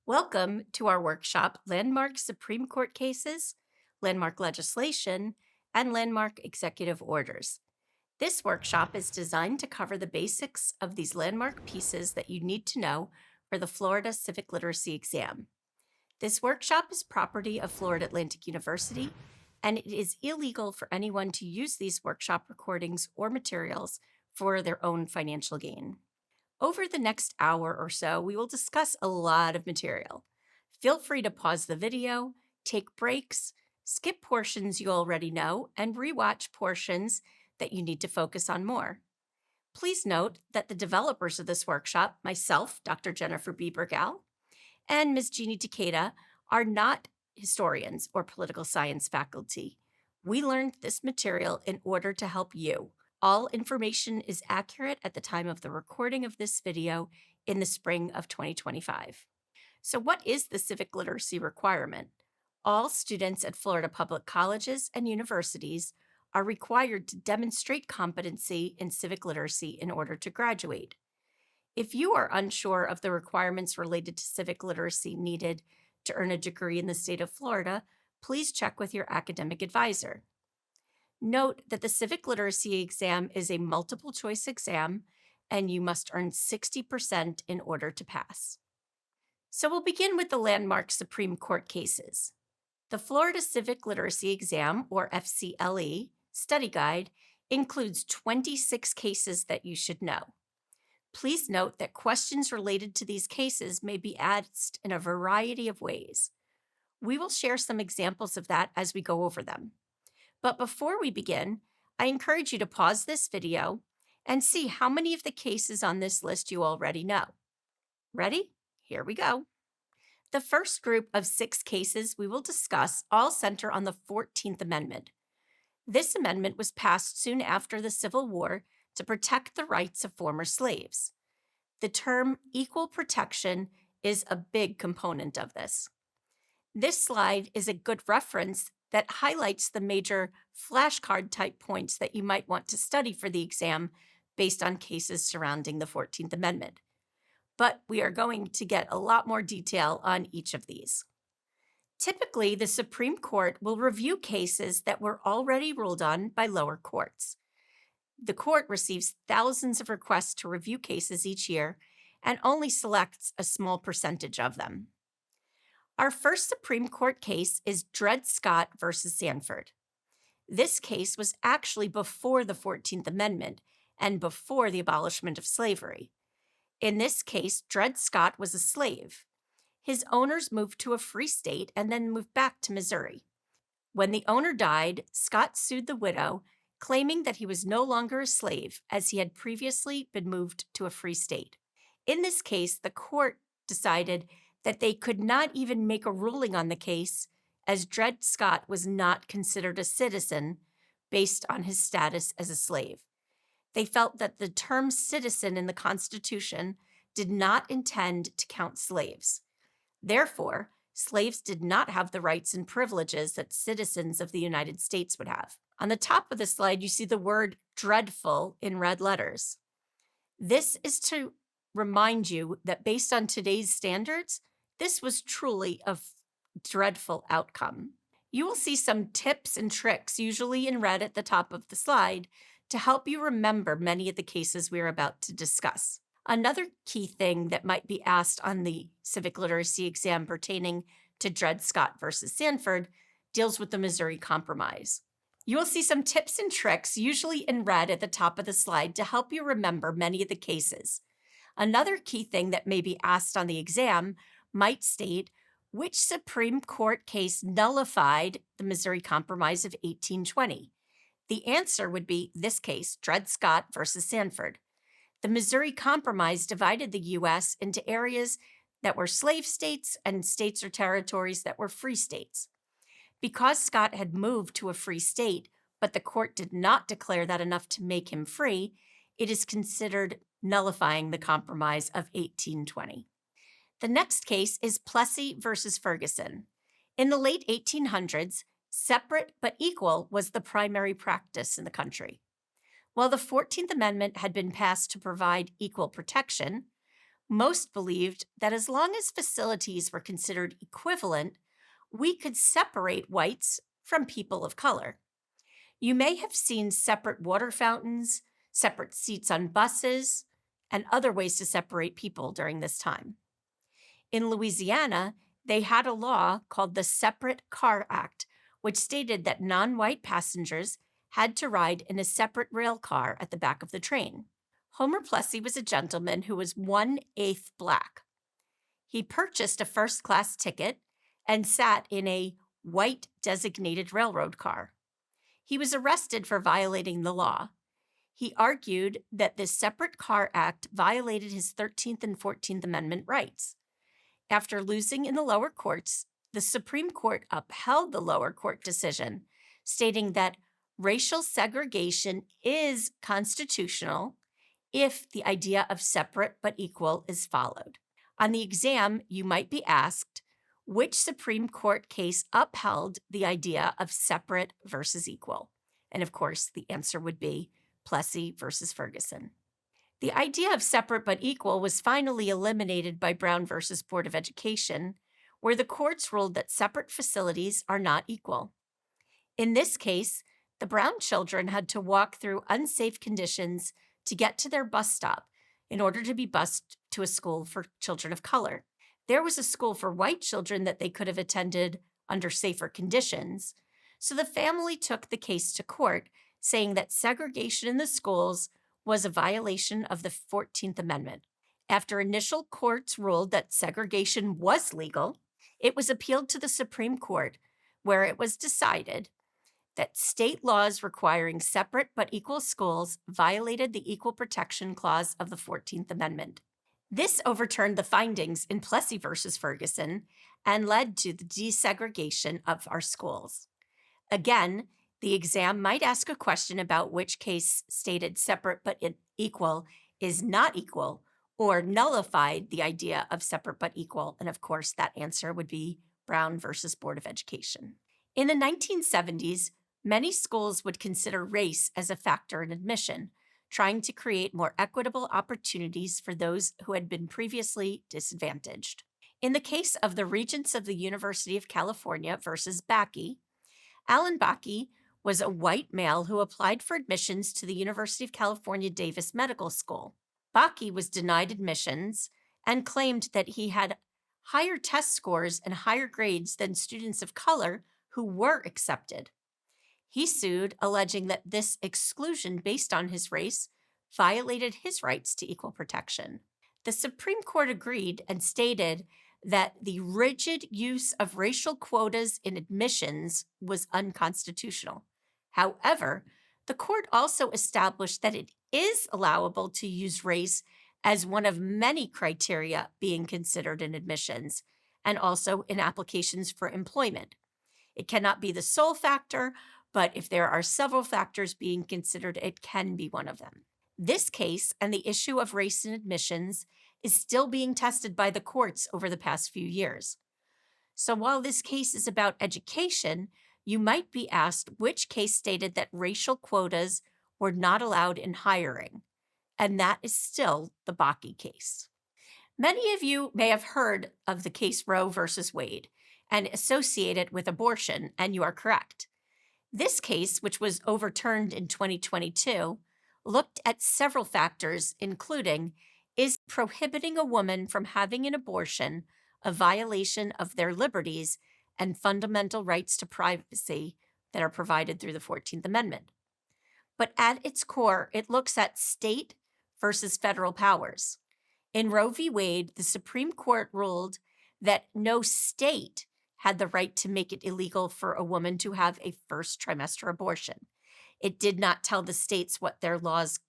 Welcome to our workshop, Landmark Supreme Court Cases, Landmark Legislation, and Landmark Executive Orders. This workshop is designed to cover the basics of these landmark pieces that you need to know for the Florida Civic Literacy exam. This workshop is property of Florida Atlantic University, and it is illegal for anyone to use these workshop recordings or materials for their own financial gain. Over the next hour or so, we will discuss a lot of material. Feel free to pause the video, take breaks, skip portions you already know, and rewatch portions that you need to focus on more. Please note that the developers of this workshop, myself, Dr. Jennifer B. Bergal, and Ms. Jeannie Takeda, are not historians or political science faculty. We learned this material in order to help you. All information is accurate at the time of the recording of this video in the spring of 2025. So what is the civic literacy requirement? All students at Florida public colleges and universities are required to demonstrate competency in civic literacy in order to graduate. If you are unsure of the requirements related to civic literacy needed to earn a degree in the state of Florida, please check with your academic advisor. Note that the civic literacy exam is a multiple choice exam, and you must earn 60% in order to pass. So we'll begin with the landmark Supreme Court cases. The Florida Civic Literacy Exam, or FCLE, study guide includes 26 cases that you should know. Please note that questions related to these cases may be asked in a variety of ways. We will share some examples of that as we go over them. But before we begin, I encourage you to pause this video and see how many of the cases on this list you already know. Ready? Here we go. The first group of 6 cases we will discuss all center on the 14th Amendment. This amendment was passed soon after the Civil War to protect the rights of former slaves. The term equal protection is a big component of this. This slide is a good reference that highlights the major flashcard type points that you might want to study for the exam based on cases surrounding the 14th Amendment. But we are going to get a lot more detail on each of these. Typically, the Supreme Court will review cases that were already ruled on by lower courts. The court receives thousands of requests to review cases each year and only selects a small percentage of them. Our first Supreme Court case is Dred Scott versus Sanford. This case was actually before the 14th Amendment and before the abolishment of slavery. In this case, Dred Scott was a slave. His owners moved to a free state and then moved back to Missouri. When the owner died, Scott sued the widow, claiming that he was no longer a slave as he had previously been moved to a free state. In this case, the court decided that they could not even make a ruling on the case as Dred Scott was not considered a citizen based on his status as a slave. They felt that the term citizen in the Constitution did not intend to count slaves. Therefore, slaves did not have the rights and privileges that citizens of the United States would have. On the top of the slide, you see the word dreadful in red letters. This is to remind you that based on today's standards, this was truly a dreadful outcome. You will see some tips and tricks, usually in red at the top of the slide, to help you remember many of the cases we're about to discuss. Another key thing that might be asked on the civic literacy exam pertaining to Dred Scott versus Sanford deals with the Missouri Compromise. You will see some tips and tricks, usually in red at the top of the slide, to help you remember many of the cases. Another key thing that may be asked on the exam might state which Supreme Court case nullified the Missouri Compromise of 1820. The answer would be this case, Dred Scott versus Sanford. The Missouri Compromise divided the U.S. into areas that were slave states and states or territories that were free states. Because Scott had moved to a free state, but the court did not declare that enough to make him free, it is considered nullifying the Compromise of 1820. The next case is Plessy versus Ferguson. In the late 1800s, separate but equal was the primary practice in the country. While the 14th Amendment had been passed to provide equal protection, Most believed that as long as facilities were considered equivalent, we could separate whites from people of color. You may have seen separate water fountains, separate seats on buses, and other ways to separate people during this time. In Louisiana, they had a law called the Separate Car Act, which stated that non white passengers had to ride in a separate rail car at the back of the train. Homer Plessy was a gentleman who was 1/8 black. He purchased a first class ticket and sat in a white designated railroad car. He was arrested for violating the law. He argued that the Separate Car Act violated his 13th and 14th Amendment rights. After losing in the lower courts, the Supreme Court upheld the lower court decision, stating that racial segregation is constitutional if the idea of separate but equal is followed. On the exam, you might be asked, which Supreme Court case upheld the idea of separate versus equal? And of course, the answer would be Plessy versus Ferguson. The idea of separate but equal was finally eliminated by Brown versus Board of Education, where the courts ruled that separate facilities are not equal. In this case, the Brown children had to walk through unsafe conditions to get to their bus stop in order to be bused to a school for children of color. There was a school for white children that they could have attended under safer conditions, so the family took the case to court, saying that segregation in the schools was a violation of the 14th Amendment. After initial courts ruled that segregation was legal, it was appealed to the Supreme Court, where it was decided that state laws requiring separate but equal schools violated the Equal Protection Clause of the 14th Amendment. This overturned the findings in Plessy versus Ferguson and led to the desegregation of our schools. Again, the exam might ask a question about which case stated separate but equal is not equal or nullified the idea of separate but equal, and of course that answer would be Brown versus Board of Education. In the 1970s, many schools would consider race as a factor in admission, trying to create more equitable opportunities for those who had been previously disadvantaged. In the case of the Regents of the University of California versus Bakke, Alan Bakke was a white male who applied for admissions to the University of California Davis Medical School. Bakke was denied admissions and claimed that he had higher test scores and higher grades than students of color who were accepted. He sued, alleging that this exclusion based on his race violated his rights to equal protection. The Supreme Court agreed and stated that the rigid use of racial quotas in admissions was unconstitutional. However, the court also established that it is allowable to use race as one of many criteria being considered in admissions and also in applications for employment. It cannot be the sole factor, but if there are several factors being considered, it can be one of them. This case and the issue of race in admissions is still being tested by the courts over the past few years. So while this case is about education, you might be asked which case stated that racial quotas were not allowed in hiring, and that is still the Bakke case. Many of you may have heard of the case Roe versus Wade and associate it with abortion, and you are correct. This case, which was overturned in 2022, looked at several factors, including, is prohibiting a woman from having an abortion a violation of their liberties and fundamental rights to privacy that are provided through the 14th Amendment? But at its core, it looks at state versus federal powers. In Roe v. Wade, the Supreme Court ruled that no state had the right to make it illegal for a woman to have a first trimester abortion. It did not tell the states what their laws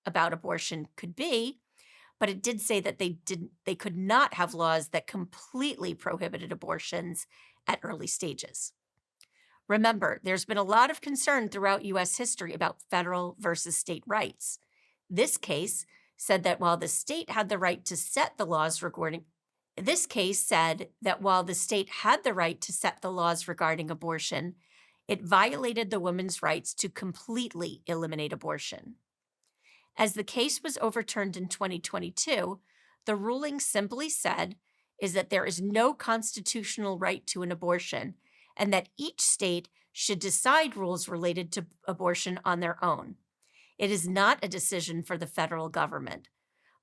about abortion could be, but it did say that they could not have laws that completely prohibited abortions at early stages. Remember, there's been a lot of concern throughout U.S. history about federal versus state rights. This case said that while the state had the right to set the laws regarding This case said that while the state had the right to set the laws regarding abortion, it violated the woman's rights to completely eliminate abortion. As the case was overturned in 2022, The ruling simply said is that there is no constitutional right to an abortion and that each state should decide rules related to abortion on their own. It is not a decision for the federal government.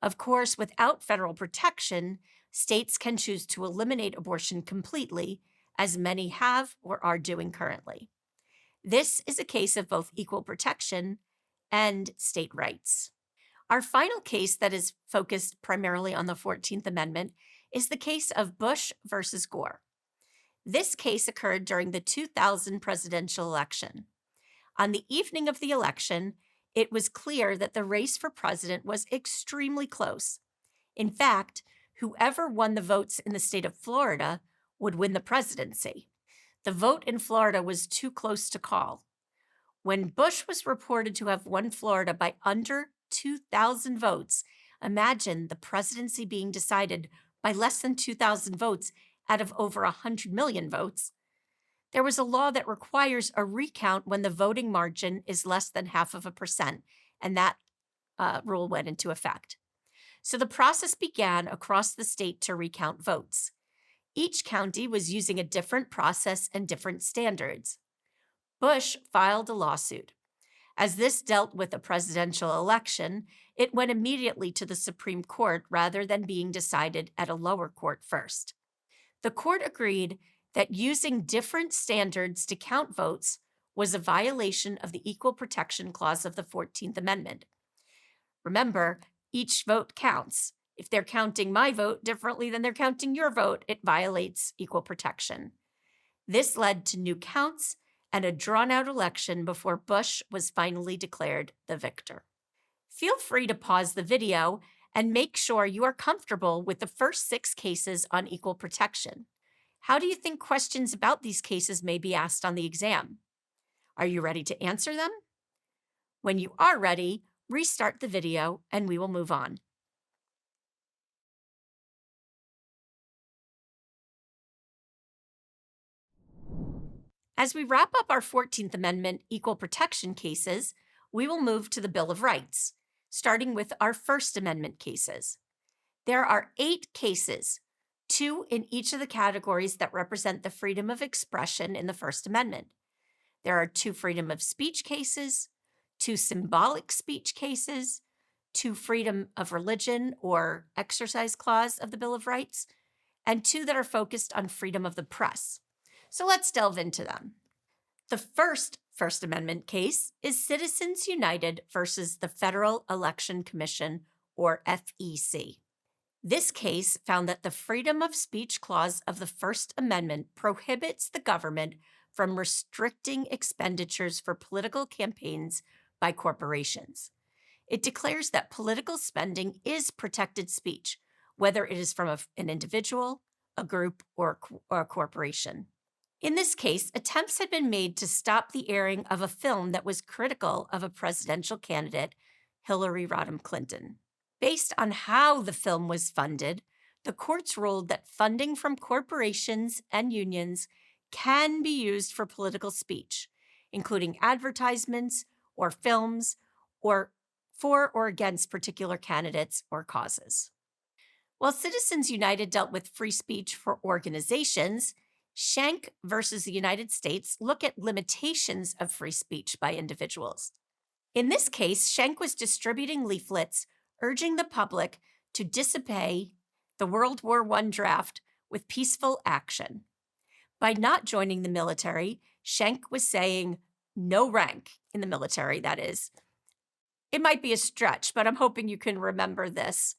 Of course, without federal protection, states can choose to eliminate abortion completely, as many have or are doing currently. This is a case of both equal protection and state rights. Our final case that is focused primarily on the 14th Amendment is the case of Bush versus Gore. This case occurred during the 2000 presidential election. On the evening of the election, it was clear that the race for president was extremely close. In fact, whoever won the votes in the state of Florida would win the presidency. The vote in Florida was too close to call. When Bush was reported to have won Florida by under 2,000 votes, imagine the presidency being decided by less than 2,000 votes out of over 100 million votes. There was a law that requires a recount when the voting margin is less than 0.5%, and that rule went into effect. So the process began across the state to recount votes. Each county was using a different process and different standards. Bush filed a lawsuit. As this dealt with a presidential election, it went immediately to the Supreme Court rather than being decided at a lower court first. The court agreed that using different standards to count votes was a violation of the Equal Protection Clause of the 14th Amendment. Remember, each vote counts. If they're counting my vote differently than they're counting your vote, it violates equal protection. This led to new counts and a drawn-out election before Bush was finally declared the victor. Feel free to pause the video and make sure you are comfortable with the first 6 cases on equal protection. How do you think questions about these cases may be asked on the exam? Are you ready to answer them? When you are ready, restart the video and we will move on. As we wrap up our 14th Amendment equal protection cases, we will move to the Bill of Rights, starting with our First Amendment cases. There are 8 cases, 2 in each of the categories that represent the freedom of expression in the First Amendment. There are 2 freedom of speech cases, 2 symbolic speech cases, 2 freedom of religion or exercise clause of the Bill of Rights, and 2 that are focused on freedom of the press. So let's delve into them. The first First Amendment case is Citizens United versus the Federal Election Commission, or FEC. This case found that the freedom of speech clause of the First Amendment prohibits the government from restricting expenditures for political campaigns by corporations. It declares that political spending is protected speech, whether it is from an individual, a group, or a corporation. In this case, attempts had been made to stop the airing of a film that was critical of a presidential candidate, Hillary Rodham Clinton. Based on how the film was funded, the courts ruled that funding from corporations and unions can be used for political speech, including advertisements or films, or for or against particular candidates or causes. While Citizens United dealt with free speech for organizations, Schenck versus the United States look at limitations of free speech by individuals. In this case, Schenck was distributing leaflets urging the public to disobey the World War I draft with peaceful action. By not joining the military, Schenck was saying no rank in the military, that is. It might be a stretch, but I'm hoping you can remember this.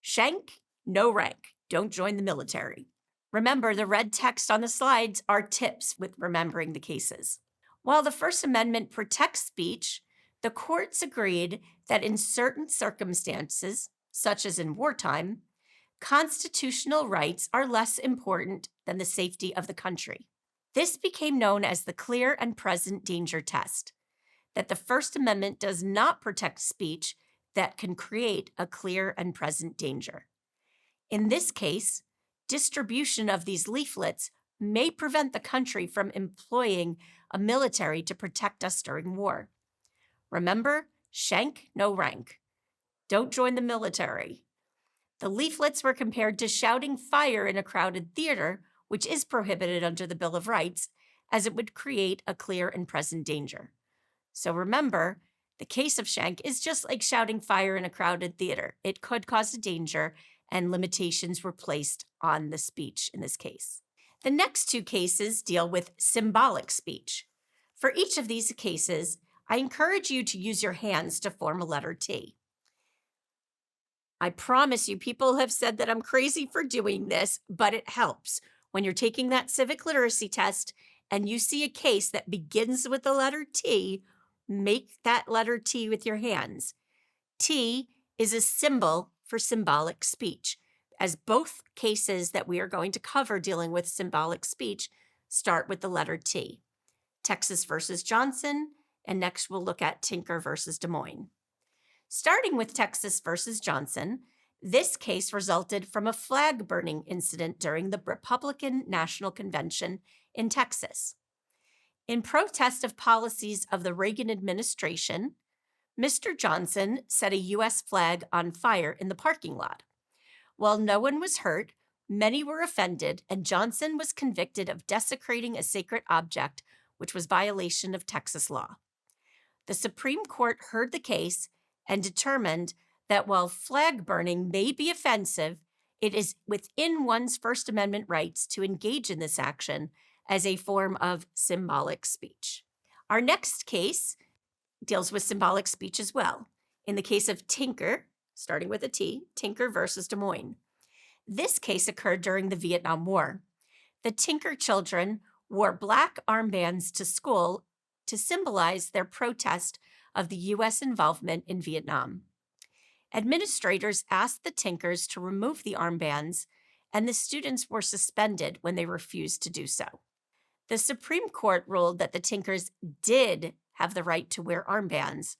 Schenck, no rank, don't join the military. Remember, the red text on the slides are tips with remembering the cases. While the First Amendment protects speech, the courts agreed that in certain circumstances, such as in wartime, constitutional rights are less important than the safety of the country. This became known as the clear and present danger test, that the First Amendment does not protect speech that can create a clear and present danger. In this case, distribution of these leaflets may prevent the country from employing a military to protect us during war. Remember, Schenck, no rank. Don't join the military. The leaflets were compared to shouting fire in a crowded theater, which is prohibited under the Bill of Rights, as it would create a clear and present danger. So remember, the case of Schenck is just like shouting fire in a crowded theater. It could cause a danger, and limitations were placed on the speech in this case. The next two cases deal with symbolic speech. For each of these cases, I encourage you to use your hands to form a letter T. I promise you, people have said that I'm crazy for doing this, but it helps. When you're taking that civic literacy test and you see a case that begins with the letter T, make that letter T with your hands. T is a symbol for symbolic speech, as both cases that we are going to cover dealing with symbolic speech start with the letter T. Texas versus Johnson, and next we'll look at Tinker versus Des Moines. Starting with Texas versus Johnson, this case resulted from a flag burning incident during the Republican National Convention in Texas. In protest of policies of the Reagan administration, Mr. Johnson set a U.S. flag on fire in the parking lot. While no one was hurt, many were offended, and Johnson was convicted of desecrating a sacred object, which was violation of Texas law. The Supreme Court heard the case and determined that while flag burning may be offensive, it is within one's First Amendment rights to engage in this action as a form of symbolic speech. Our next case deals with symbolic speech as well. In the case of Tinker, starting with a T, Tinker versus Des Moines. This case occurred during the Vietnam War. The Tinker children wore black armbands to school to symbolize their protest of the U.S. involvement in Vietnam. Administrators asked the Tinkers to remove the armbands, and the students were suspended when they refused to do so. The Supreme Court ruled that the Tinkers did have the right to wear armbands,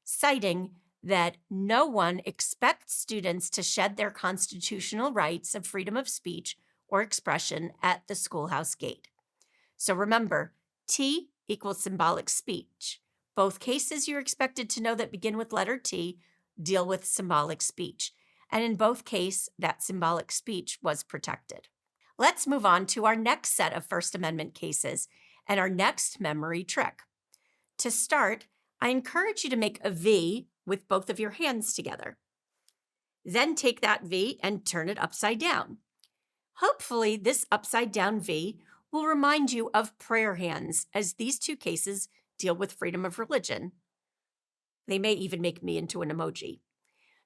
citing that no one expects students to shed their constitutional rights of freedom of speech or expression at the schoolhouse gate. So remember, T equals symbolic speech. Both cases you're expected to know that begin with letter T deal with symbolic speech. And in both cases, that symbolic speech was protected. Let's move on to our next set of First Amendment cases and our next memory trick. To start, I encourage you to make a V with both of your hands together. Then take that V and turn it upside down. Hopefully, this upside down V will remind you of prayer hands, as these two cases deal with freedom of religion. They may even make me into an emoji.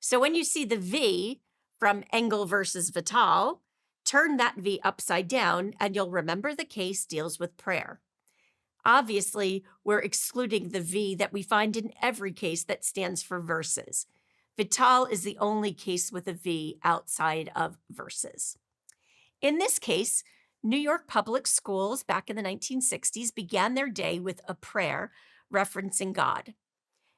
So when you see the V from Engel versus Vital, turn that V upside down and you'll remember the case deals with prayer. Obviously, we're excluding the V that we find in every case that stands for verses. Vital is the only case with a V outside of verses. In this case, New York public schools back in the 1960s began their day with a prayer referencing God.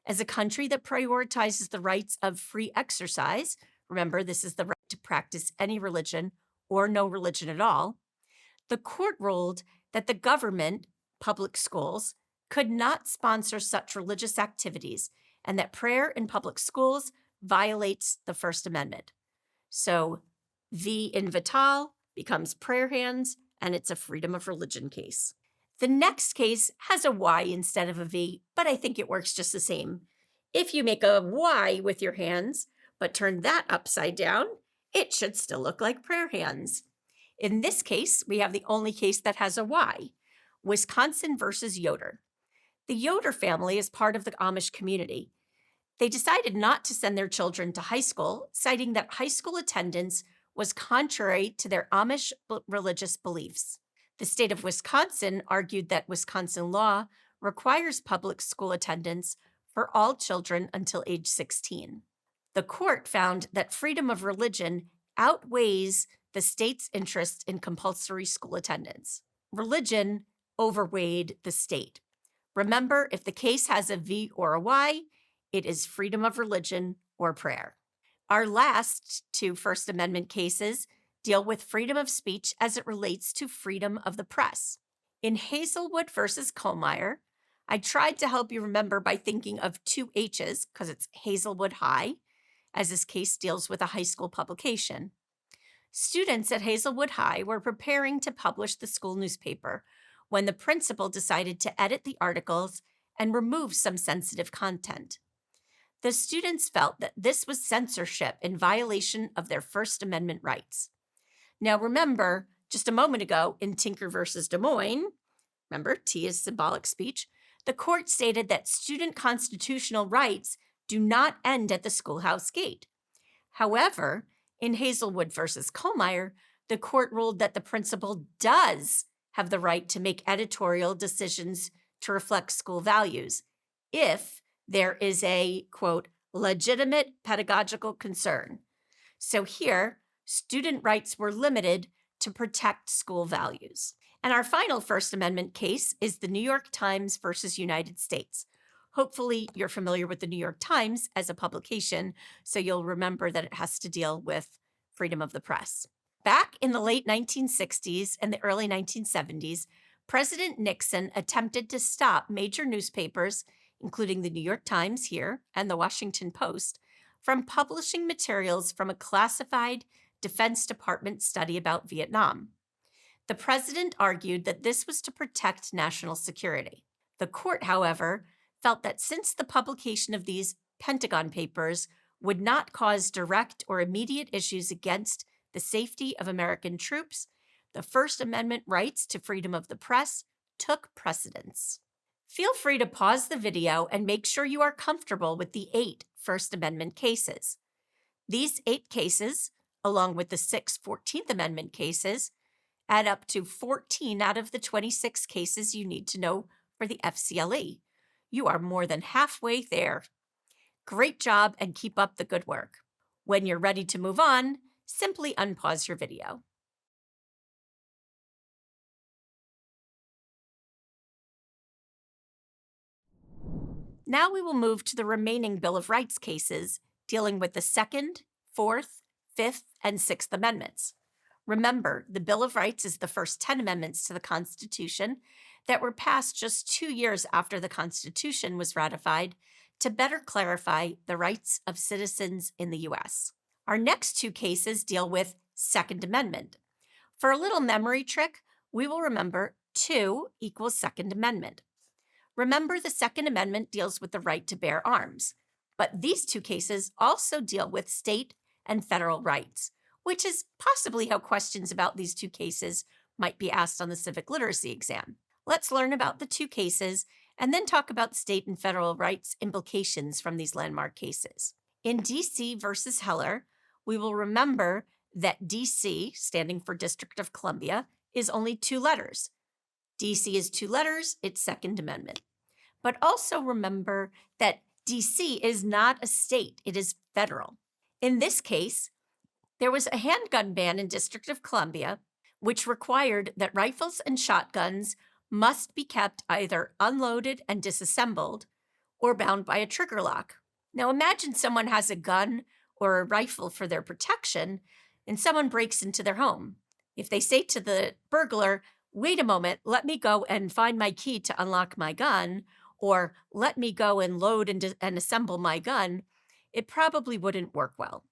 As a country that prioritizes the rights of free exercise, remember this is the right to practice any religion or no religion at all, the court ruled that the government, public schools, could not sponsor such religious activities and that prayer in public schools violates the First Amendment. So V in Vital becomes prayer hands, and it's a freedom of religion case. The next case has a Y instead of a V, but I think it works just the same. If you make a Y with your hands, but turn that upside down, it should still look like prayer hands. In this case, we have the only case that has a Y, Wisconsin versus Yoder. The Yoder family is part of the Amish community. They decided not to send their children to high school, citing that high school attendance was contrary to their Amish religious beliefs. The state of Wisconsin argued that Wisconsin law requires public school attendance for all children until age 16. The court found that freedom of religion outweighs the state's interest in compulsory school attendance. Religion overweighed the state. Remember, if the case has a V or a Y, it is freedom of religion or prayer. Our last two First Amendment cases deal with freedom of speech as it relates to freedom of the press. In Hazelwood versus Kohlmeyer, I tried to help you remember by thinking of two H's because it's Hazelwood High, as this case deals with a high school publication. Students at Hazelwood High were preparing to publish the school newspaper when the principal decided to edit the articles and remove some sensitive content. The students felt that this was censorship in violation of their First Amendment rights. Now remember, just a moment ago in Tinker versus Des Moines, remember, T is symbolic speech, the court stated that student constitutional rights do not end at the schoolhouse gate. However, in Hazelwood versus Kohlmeyer, the court ruled that the principal does have the right to make editorial decisions to reflect school values if there is a, quote, legitimate pedagogical concern. So here, student rights were limited to protect school values. And our final First Amendment case is the New York Times versus United States. Hopefully, you're familiar with the New York Times as a publication, so you'll remember that it has to deal with freedom of the press. Back in the late 1960s and the early 1970s, President Nixon attempted to stop major newspapers, including the New York Times here and the Washington Post, from publishing materials from a classified Defense Department study about Vietnam. The president argued that this was to protect national security. The court, however, felt that since the publication of these Pentagon papers would not cause direct or immediate issues against the safety of American troops, the First Amendment rights to freedom of the press took precedence. Feel free to pause the video and make sure you are comfortable with the 8 First Amendment cases. These 8 cases, along with the 6 14th Amendment cases, add up to 14 out of the 26 cases you need to know for the FCLE. You are more than halfway there. Great job and keep up the good work. When you're ready to move on, simply unpause your video. Now we will move to the remaining Bill of Rights cases dealing with the 2nd, 4th, 5th, and 6th Amendments. Remember, the Bill of Rights is the first 10 amendments to the Constitution that were passed just 2 years after the Constitution was ratified to better clarify the rights of citizens in the U.S. Our next 2 cases deal with Second Amendment. For a little memory trick, we will remember 2 equals Second Amendment. Remember, the Second Amendment deals with the right to bear arms, but these 2 cases also deal with state and federal rights, which is possibly how questions about these 2 cases might be asked on the civic literacy exam. Let's learn about the 2 cases and then talk about state and federal rights implications from these landmark cases. In D.C. versus Heller, we will remember that D.C., standing for District of Columbia, is only 2 letters. D.C. is 2 letters, it's Second Amendment. But also remember that D.C. is not a state, it is federal. In this case, there was a handgun ban in District of Columbia, which required that rifles and shotguns must be kept either unloaded and disassembled or bound by a trigger lock. Now imagine someone has a gun or a rifle for their protection and someone breaks into their home. If they say to the burglar, "Wait a moment, let me go and find my key to unlock my gun," or "let me go and load and assemble my gun," it probably wouldn't work well.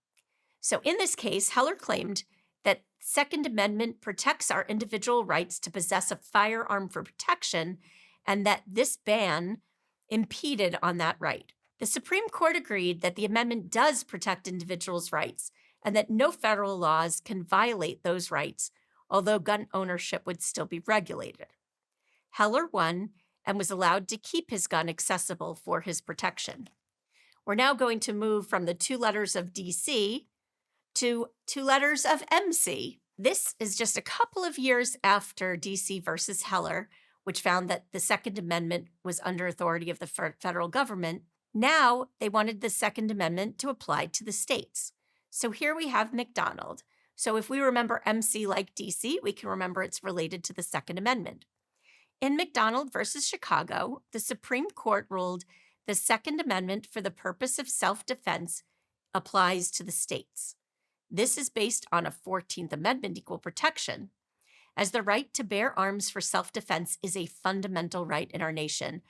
So in this case, Heller claimed that Second Amendment protects our individual rights to possess a firearm for protection, and that this ban impeded on that right. The Supreme Court agreed that the amendment does protect individuals' rights and that no federal laws can violate those rights, although gun ownership would still be regulated. Heller won and was allowed to keep his gun accessible for his protection. We're now going to move from the 2 letters of DC to 2 letters of MC. This is just a couple of years after DC versus Heller, which found that the Second Amendment was under authority of the federal government. Now they wanted the Second Amendment to apply to the states. So here we have McDonald. So if we remember MC like DC, we can remember it's related to the Second Amendment. In McDonald versus Chicago, the Supreme Court ruled the Second Amendment for the purpose of self-defense applies to the states. This is based on a 14th Amendment equal protection, as the right to bear arms for self-defense is a fundamental right in our nation.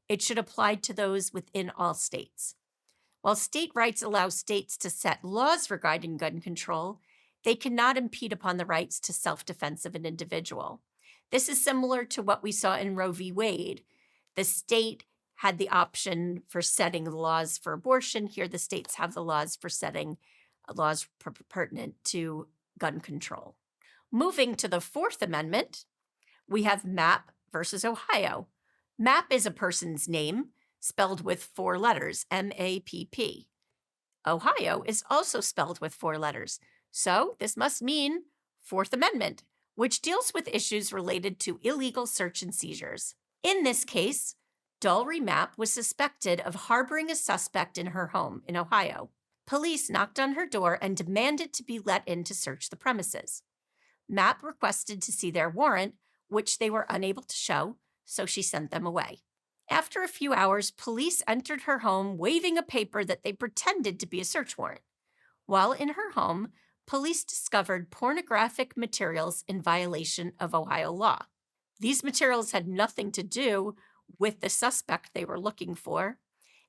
It should apply to those within all states. While state rights allow states to set laws regarding gun control, they cannot impede upon the rights to self-defense of an individual. This is similar to what we saw in Roe v. Wade. The state had the option for setting the laws for abortion. Here, the states have the laws for setting laws pertinent to gun control. Moving to the Fourth Amendment, we have Mapp versus Ohio. Mapp is a person's name, spelled with 4 letters, M-A-P-P. Ohio is also spelled with 4 letters, so this must mean Fourth Amendment, which deals with issues related to illegal search and seizures. In this case, Dalry Mapp was suspected of harboring a suspect in her home in Ohio. Police knocked on her door and demanded to be let in to search the premises. Mapp requested to see their warrant, which they were unable to show, so she sent them away. After a few hours, police entered her home waving a paper that they pretended to be a search warrant. While in her home, police discovered pornographic materials in violation of Ohio law. These materials had nothing to do with the suspect they were looking for,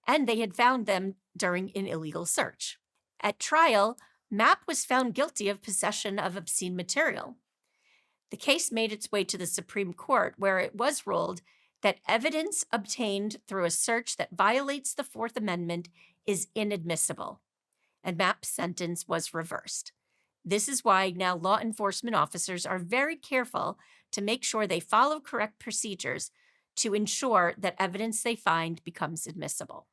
and they had found them during an illegal search. At trial, Mapp was found guilty of possession of obscene material. The case made its way to the Supreme Court, where it was ruled that evidence obtained through a search that violates the Fourth Amendment is inadmissible, and Mapp's sentence was reversed. This is why now law enforcement officers are very careful to make sure they follow correct procedures to ensure that evidence they find becomes admissible.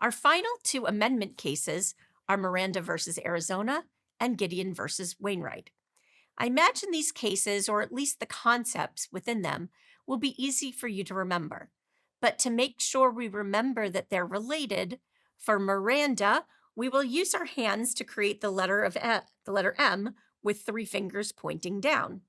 Our final 2 amendment cases are Miranda versus Arizona and Gideon versus Wainwright. I imagine these cases, or at least the concepts within them, will be easy for you to remember. But to make sure we remember that they're related, for Miranda, we will use our hands to create the letter M with 3 fingers pointing down.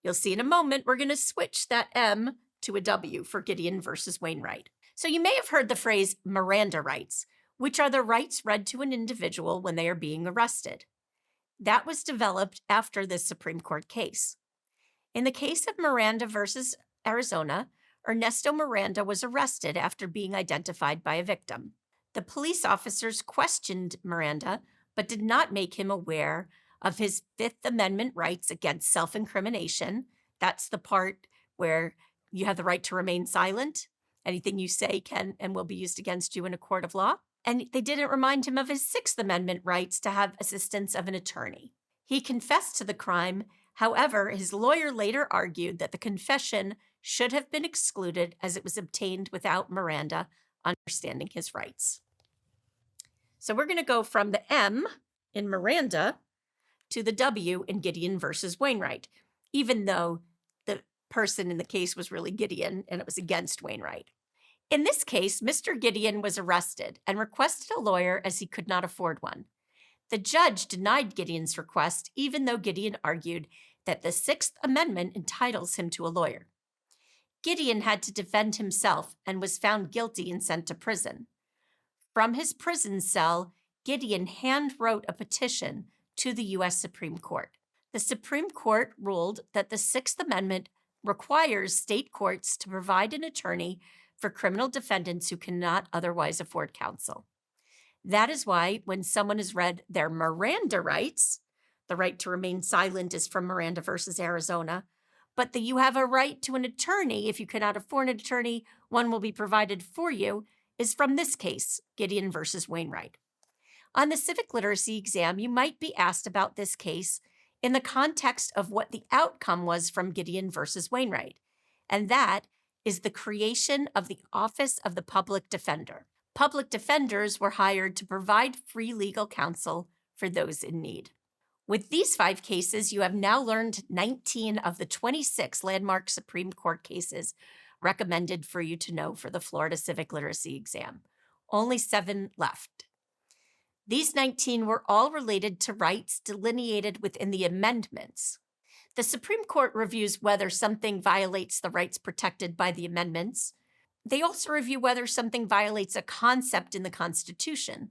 You'll see in a moment we're going to switch that M to a W for Gideon versus Wainwright. So you may have heard the phrase Miranda rights, which are the rights read to an individual when they are being arrested. That was developed after this Supreme Court case. In the case of Miranda versus Arizona, Ernesto Miranda was arrested after being identified by a victim. The police officers questioned Miranda, but did not make him aware of his Fifth Amendment rights against self-incrimination. That's the part where you have the right to remain silent. Anything you say can and will be used against you in a court of law. And they didn't remind him of his Sixth Amendment rights to have assistance of an attorney. He confessed to the crime. However, his lawyer later argued that the confession should have been excluded as it was obtained without Miranda understanding his rights. So we're going to go from the M in Miranda to the W in Gideon versus Wainwright, even though the person in the case was really Gideon and it was against Wainwright. In this case, Mr. Gideon was arrested and requested a lawyer as he could not afford one. The judge denied Gideon's request, even though Gideon argued that the Sixth Amendment entitles him to a lawyer. Gideon had to defend himself and was found guilty and sent to prison. From his prison cell, Gideon hand-wrote a petition to the U.S. Supreme Court. The Supreme Court ruled that the Sixth Amendment requires state courts to provide an attorney for criminal defendants who cannot otherwise afford counsel. That is why when someone has read their Miranda rights, the right to remain silent is from Miranda versus Arizona, but that you have a right to an attorney. If you cannot afford an attorney, one will be provided for you, is from this case, Gideon versus Wainwright. On the civic literacy exam, you might be asked about this case in the context of what the outcome was from Gideon versus Wainwright, and that is the creation of the Office of the Public Defender. Public defenders were hired to provide free legal counsel for those in need. With these 5 cases, you have now learned 19 of the 26 landmark Supreme Court cases recommended for you to know for the Florida Civic Literacy exam. Only 7 left. These 19 were all related to rights delineated within the amendments. The Supreme Court reviews whether something violates the rights protected by the amendments. They also review whether something violates a concept in the Constitution.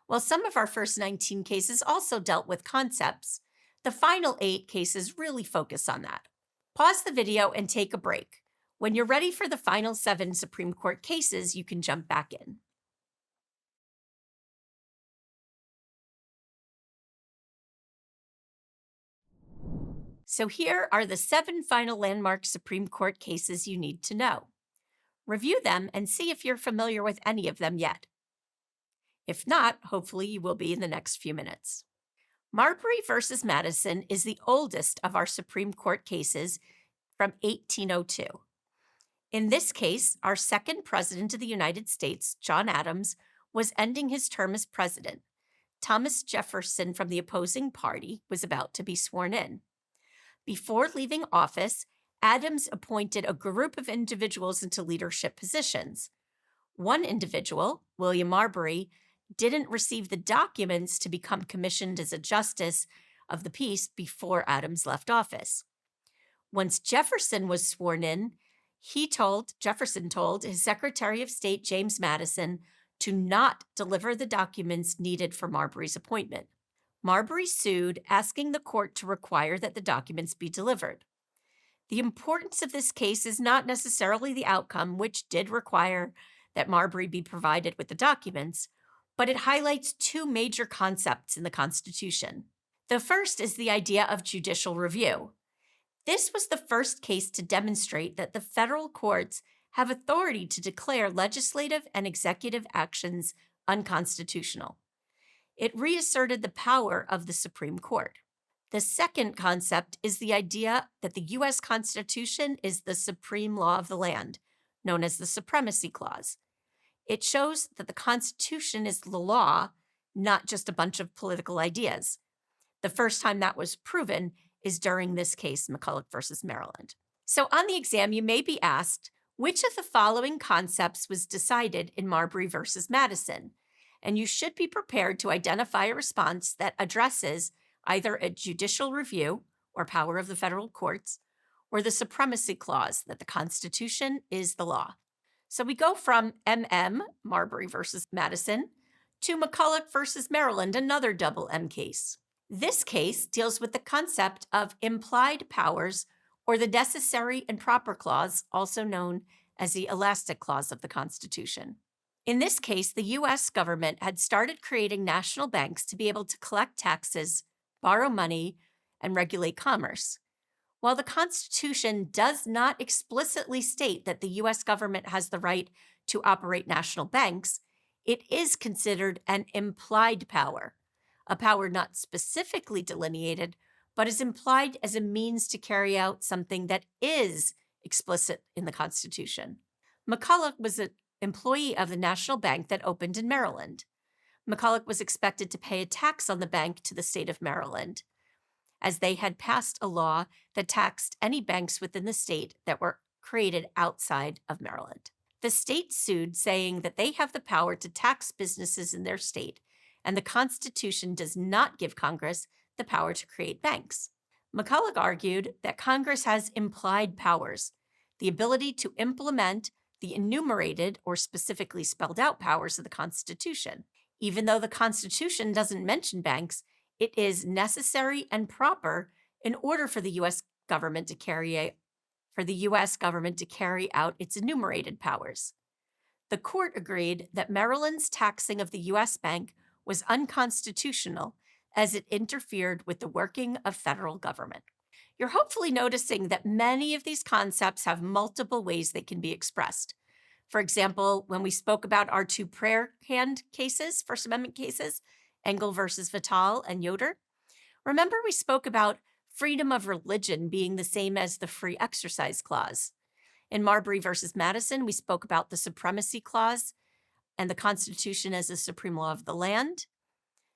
While some of our first 19 cases also dealt with concepts, the final 8 cases really focus on that. Pause the video and take a break. When you're ready for the final 7 Supreme Court cases, you can jump back in. So here are the 7 final landmark Supreme Court cases you need to know. Review them and see if you're familiar with any of them yet. If not, hopefully you will be in the next few minutes. Marbury versus Madison is the oldest of our Supreme Court cases from 1802. In this case, our second president of the United States, John Adams, was ending his term as president. Thomas Jefferson from the opposing party was about to be sworn in. Before leaving office, Adams appointed a group of individuals into leadership positions. One individual, William Marbury, didn't receive the documents to become commissioned as a justice of the peace before Adams left office. Once Jefferson was sworn in, Jefferson told his Secretary of State, James Madison, to not deliver the documents needed for Marbury's appointment. Marbury sued, asking the court to require that the documents be delivered. The importance of this case is not necessarily the outcome, which did require that Marbury be provided with the documents, but it highlights 2 major concepts in the Constitution. The first is the idea of judicial review. This was the first case to demonstrate that the federal courts have authority to declare legislative and executive actions unconstitutional. It reasserted the power of the Supreme Court. The second concept is the idea that the U.S. Constitution is the supreme law of the land, known as the Supremacy Clause. It shows that the Constitution is the law, not just a bunch of political ideas. The first time that was proven is during this case, McCulloch versus Maryland. So on the exam, you may be asked, which of the following concepts was decided in Marbury versus Madison? And you should be prepared to identify a response that addresses either a judicial review, or power of the federal courts, or the Supremacy Clause, that the Constitution is the law. So we go from Marbury versus Madison, to McCulloch versus Maryland, another double M case. This case deals with the concept of implied powers, or the Necessary and Proper Clause, also known as the Elastic Clause of the Constitution. In this case, the U.S. government had started creating national banks to be able to collect taxes, borrow money, and regulate commerce. While the Constitution does not explicitly state that the U.S. government has the right to operate national banks, it is considered an implied power, a power not specifically delineated, but is implied as a means to carry out something that is explicit in the Constitution. McCulloch was an employee of the National Bank that opened in Maryland. McCulloch was expected to pay a tax on the bank to the state of Maryland, as they had passed a law that taxed any banks within the state that were created outside of Maryland. The state sued, saying that they have the power to tax businesses in their state, and the Constitution does not give Congress the power to create banks. McCulloch argued that Congress has implied powers, the ability to implement the enumerated or specifically spelled out powers of the Constitution. Even though the Constitution doesn't mention banks, it is necessary and proper in order for the U.S. government to carry out its enumerated powers. The court agreed that Maryland's taxing of the U.S. Bank was unconstitutional as it interfered with the working of federal government. You're hopefully noticing that many of these concepts have multiple ways they can be expressed. For example, when we spoke about our 2 prayer hand cases, First Amendment cases, Engel versus Vitale and Yoder, remember we spoke about freedom of religion being the same as the Free Exercise Clause. In Marbury versus Madison, we spoke about the Supremacy Clause and the Constitution as the supreme law of the land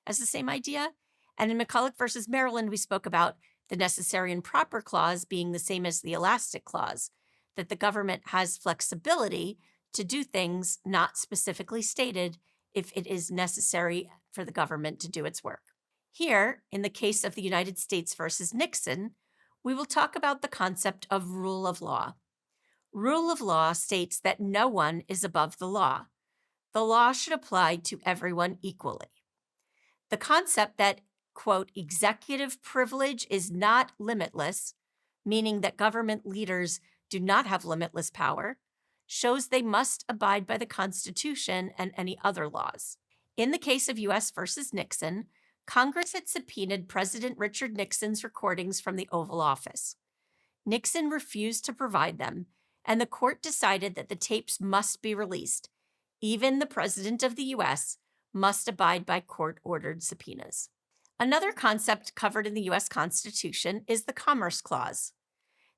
as the same idea. And in McCulloch versus Maryland, we spoke about the Necessary and Proper Clause being the same as the Elastic Clause, that the government has flexibility to do things not specifically stated if it is necessary for the government to do its work. Here, in the case of the United States versus Nixon, we will talk about the concept of rule of law. Rule of law states that no one is above the law. The law should apply to everyone equally. The concept that, quote, executive privilege is not limitless, meaning that government leaders do not have limitless power, shows they must abide by the Constitution and any other laws. In the case of U.S. versus Nixon, Congress had subpoenaed President Richard Nixon's recordings from the Oval Office. Nixon refused to provide them, and the court decided that the tapes must be released. Even the President of the U.S. must abide by court-ordered subpoenas. Another concept covered in the U.S. Constitution is the Commerce Clause.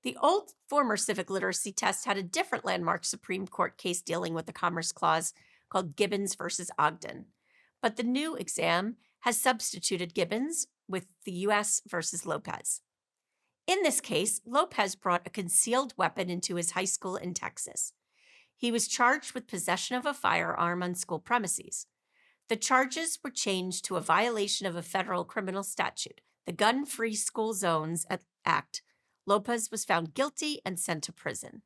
The old former civic literacy test had a different landmark Supreme Court case dealing with the Commerce Clause called Gibbons versus Ogden. But the new exam has substituted Gibbons with the U.S. versus Lopez. In this case, Lopez brought a concealed weapon into his high school in Texas. He was charged with possession of a firearm on school premises. The charges were changed to a violation of a federal criminal statute, the Gun-Free School Zones Act. Lopez was found guilty and sent to prison.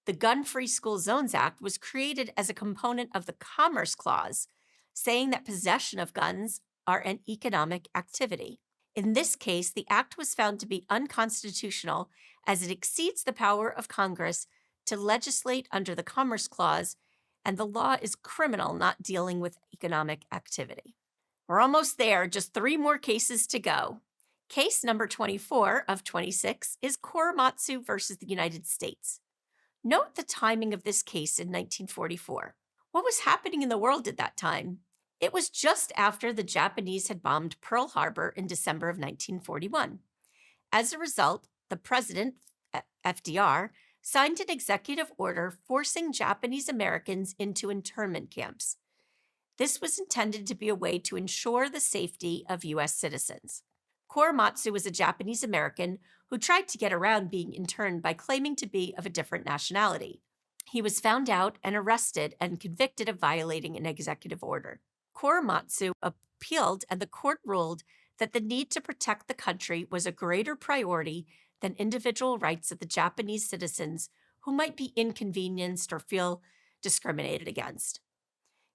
The Gun-Free School Zones Act was created as a component of the Commerce Clause, saying that possession of guns are an economic activity. In this case, the act was found to be unconstitutional as it exceeds the power of Congress to legislate under the Commerce Clause, and the law is criminal, not dealing with economic activity. We're almost there, just 3 more cases to go. Case number 24 of 26 is Korematsu versus the United States. Note the timing of this case in 1944. What was happening in the world at that time? It was just after the Japanese had bombed Pearl Harbor in December of 1941. As a result, the president, FDR, signed an executive order forcing Japanese Americans into internment camps. This was intended to be a way to ensure the safety of U.S. citizens. Korematsu was a Japanese American who tried to get around being interned by claiming to be of a different nationality. He was found out and arrested and convicted of violating an executive order. Korematsu appealed, and the court ruled that the need to protect the country was a greater priority than individual rights of the Japanese citizens who might be inconvenienced or feel discriminated against.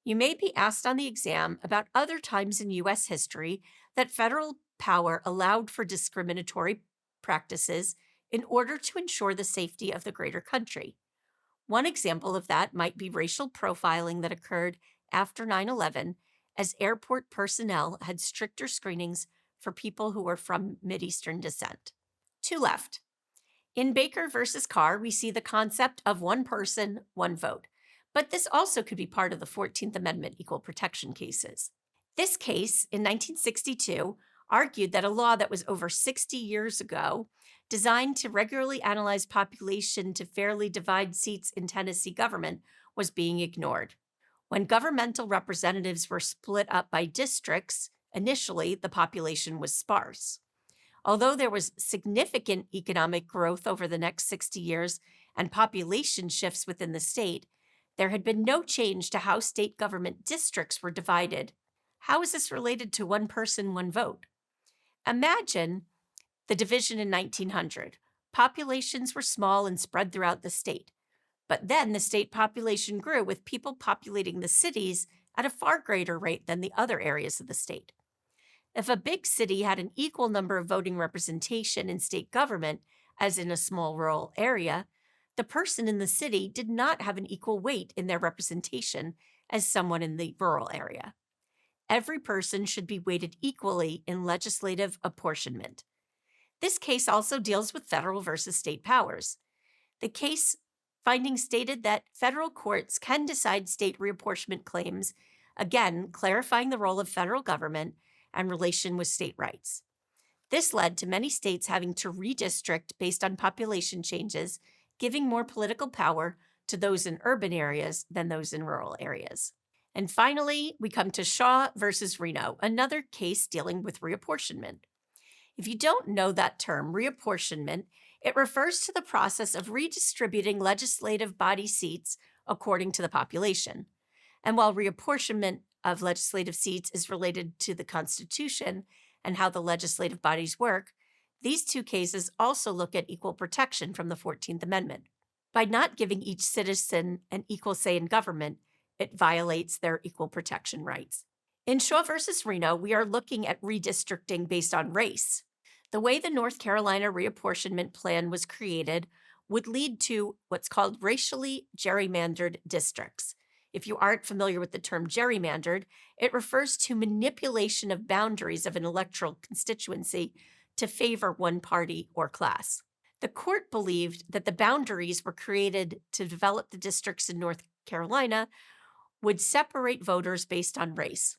You may be asked on the exam about other times in U.S. history that federal power allowed for discriminatory practices in order to ensure the safety of the greater country. One example of that might be racial profiling that occurred after 9/11, as airport personnel had stricter screenings for people who were from Mideastern descent. 2 left. In Baker versus Carr, we see the concept of one person, one vote. But this also could be part of the 14th Amendment equal protection cases. This case, in 1962, argued that a law that was over 60 years ago, designed to regularly analyze population to fairly divide seats in Tennessee government, was being ignored. When governmental representatives were split up by districts, initially the population was sparse. Although there was significant economic growth over the next 60 years and population shifts within the state, there had been no change to how state government districts were divided. How is this related to one person, one vote? Imagine the division in 1900. Populations were small and spread throughout the state. But then the state population grew, with people populating the cities at a far greater rate than the other areas of the state. If a big city had an equal number of voting representation in state government as in a small rural area, the person in the city did not have an equal weight in their representation as someone in the rural area. Every person should be weighted equally in legislative apportionment. This case also deals with federal versus state powers. The case finding stated that federal courts can decide state reapportionment claims, again clarifying the role of federal government and relation with state rights. This led to many states having to redistrict based on population changes, giving more political power to those in urban areas than those in rural areas. And finally, we come to Shaw versus Reno, another case dealing with reapportionment. If you don't know that term, reapportionment, it refers to the process of redistributing legislative body seats according to the population. And while reapportionment of legislative seats is related to the Constitution and how the legislative bodies work, these 2 cases also look at equal protection from the 14th Amendment. By not giving each citizen an equal say in government, it violates their equal protection rights. In Shaw versus Reno, we are looking at redistricting based on race. The way the North Carolina reapportionment plan was created would lead to what's called racially gerrymandered districts. If you aren't familiar with the term gerrymandered, it refers to manipulation of boundaries of an electoral constituency to favor one party or class. The court believed that the boundaries were created to develop the districts in North Carolina would separate voters based on race.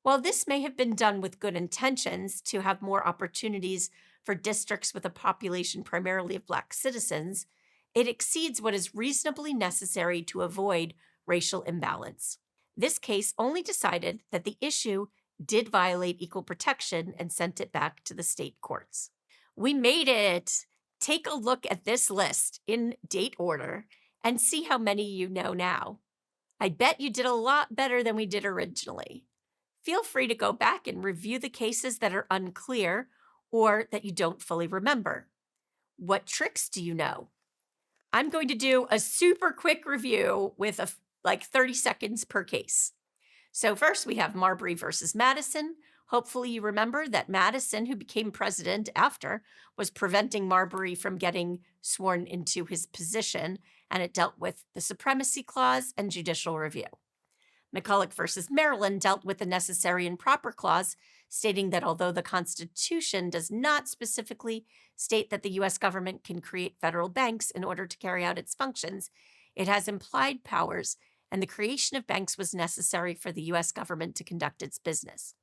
While this may have been done with good intentions to have more opportunities for districts with a population primarily of Black citizens, it exceeds what is reasonably necessary to avoid racial imbalance. This case only decided that the issue did violate equal protection and sent it back to the state courts. We made it! Take a look at this list in date order and see how many you know now. I bet you did a lot better than we did originally. Feel free to go back and review the cases that are unclear or that you don't fully remember. What tricks do you know? I'm going to do a super quick review with like 30 seconds per case. So first we have Marbury versus Madison. Hopefully you remember that Madison, who became president after, was preventing Marbury from getting sworn into his position, and it dealt with the Supremacy Clause and judicial review. McCulloch versus Maryland dealt with the Necessary and Proper Clause, stating that although the Constitution does not specifically state that the U.S. government can create federal banks in order to carry out its functions, it has implied powers, and the creation of banks was necessary for the U.S. government to conduct its business.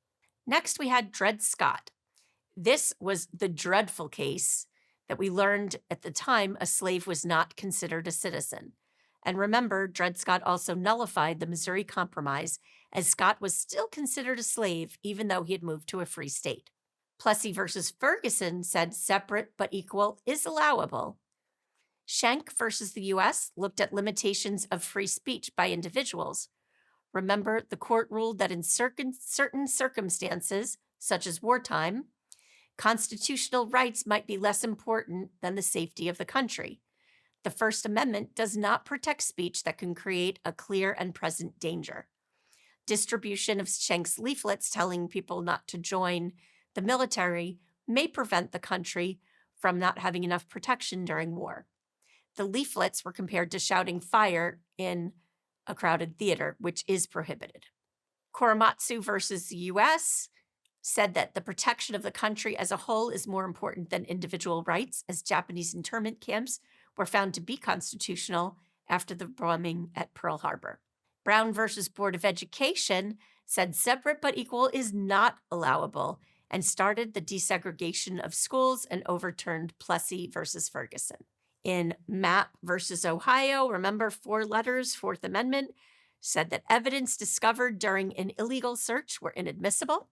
Next, we had Dred Scott. This was the dreadful case that we learned at the time a slave was not considered a citizen. And remember, Dred Scott also nullified the Missouri Compromise, as Scott was still considered a slave even though he had moved to a free state. Plessy versus Ferguson said separate but equal is allowable. Schenck versus the U.S. looked at limitations of free speech by individuals. Remember, the court ruled that in certain circumstances, such as wartime, constitutional rights might be less important than the safety of the country. The First Amendment does not protect speech that can create a clear and present danger. Distribution of Schenck's leaflets telling people not to join the military may prevent the country from not having enough protection during war. The leaflets were compared to shouting fire in a crowded theater, which is prohibited. Korematsu versus the U.S. said that the protection of the country as a whole is more important than individual rights, as Japanese internment camps were found to be constitutional after the bombing at Pearl Harbor. Brown versus Board of Education said separate but equal is not allowable and started the desegregation of schools and overturned Plessy versus Ferguson. In Mapp versus Ohio, remember 4 letters, Fourth Amendment, said that evidence discovered during an illegal search were inadmissible.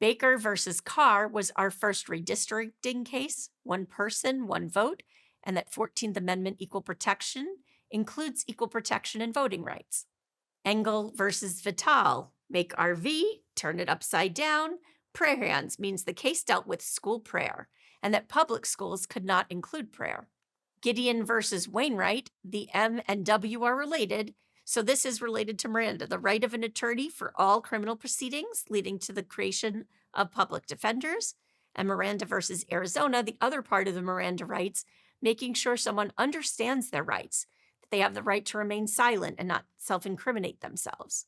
Baker versus Carr was our first redistricting case, 1 person, 1 vote, and that 14th Amendment equal protection includes equal protection in voting rights. Engel versus Vital, make RV, turn it upside down. Prayer hands means the case dealt with school prayer, and that public schools could not include prayer. Gideon versus Wainwright, the M and W are related, so this is related to Miranda, the right of an attorney for all criminal proceedings, leading to the creation of public defenders. And Miranda versus Arizona, the other part of the Miranda rights, making sure someone understands their rights, that they have the right to remain silent and not self-incriminate themselves.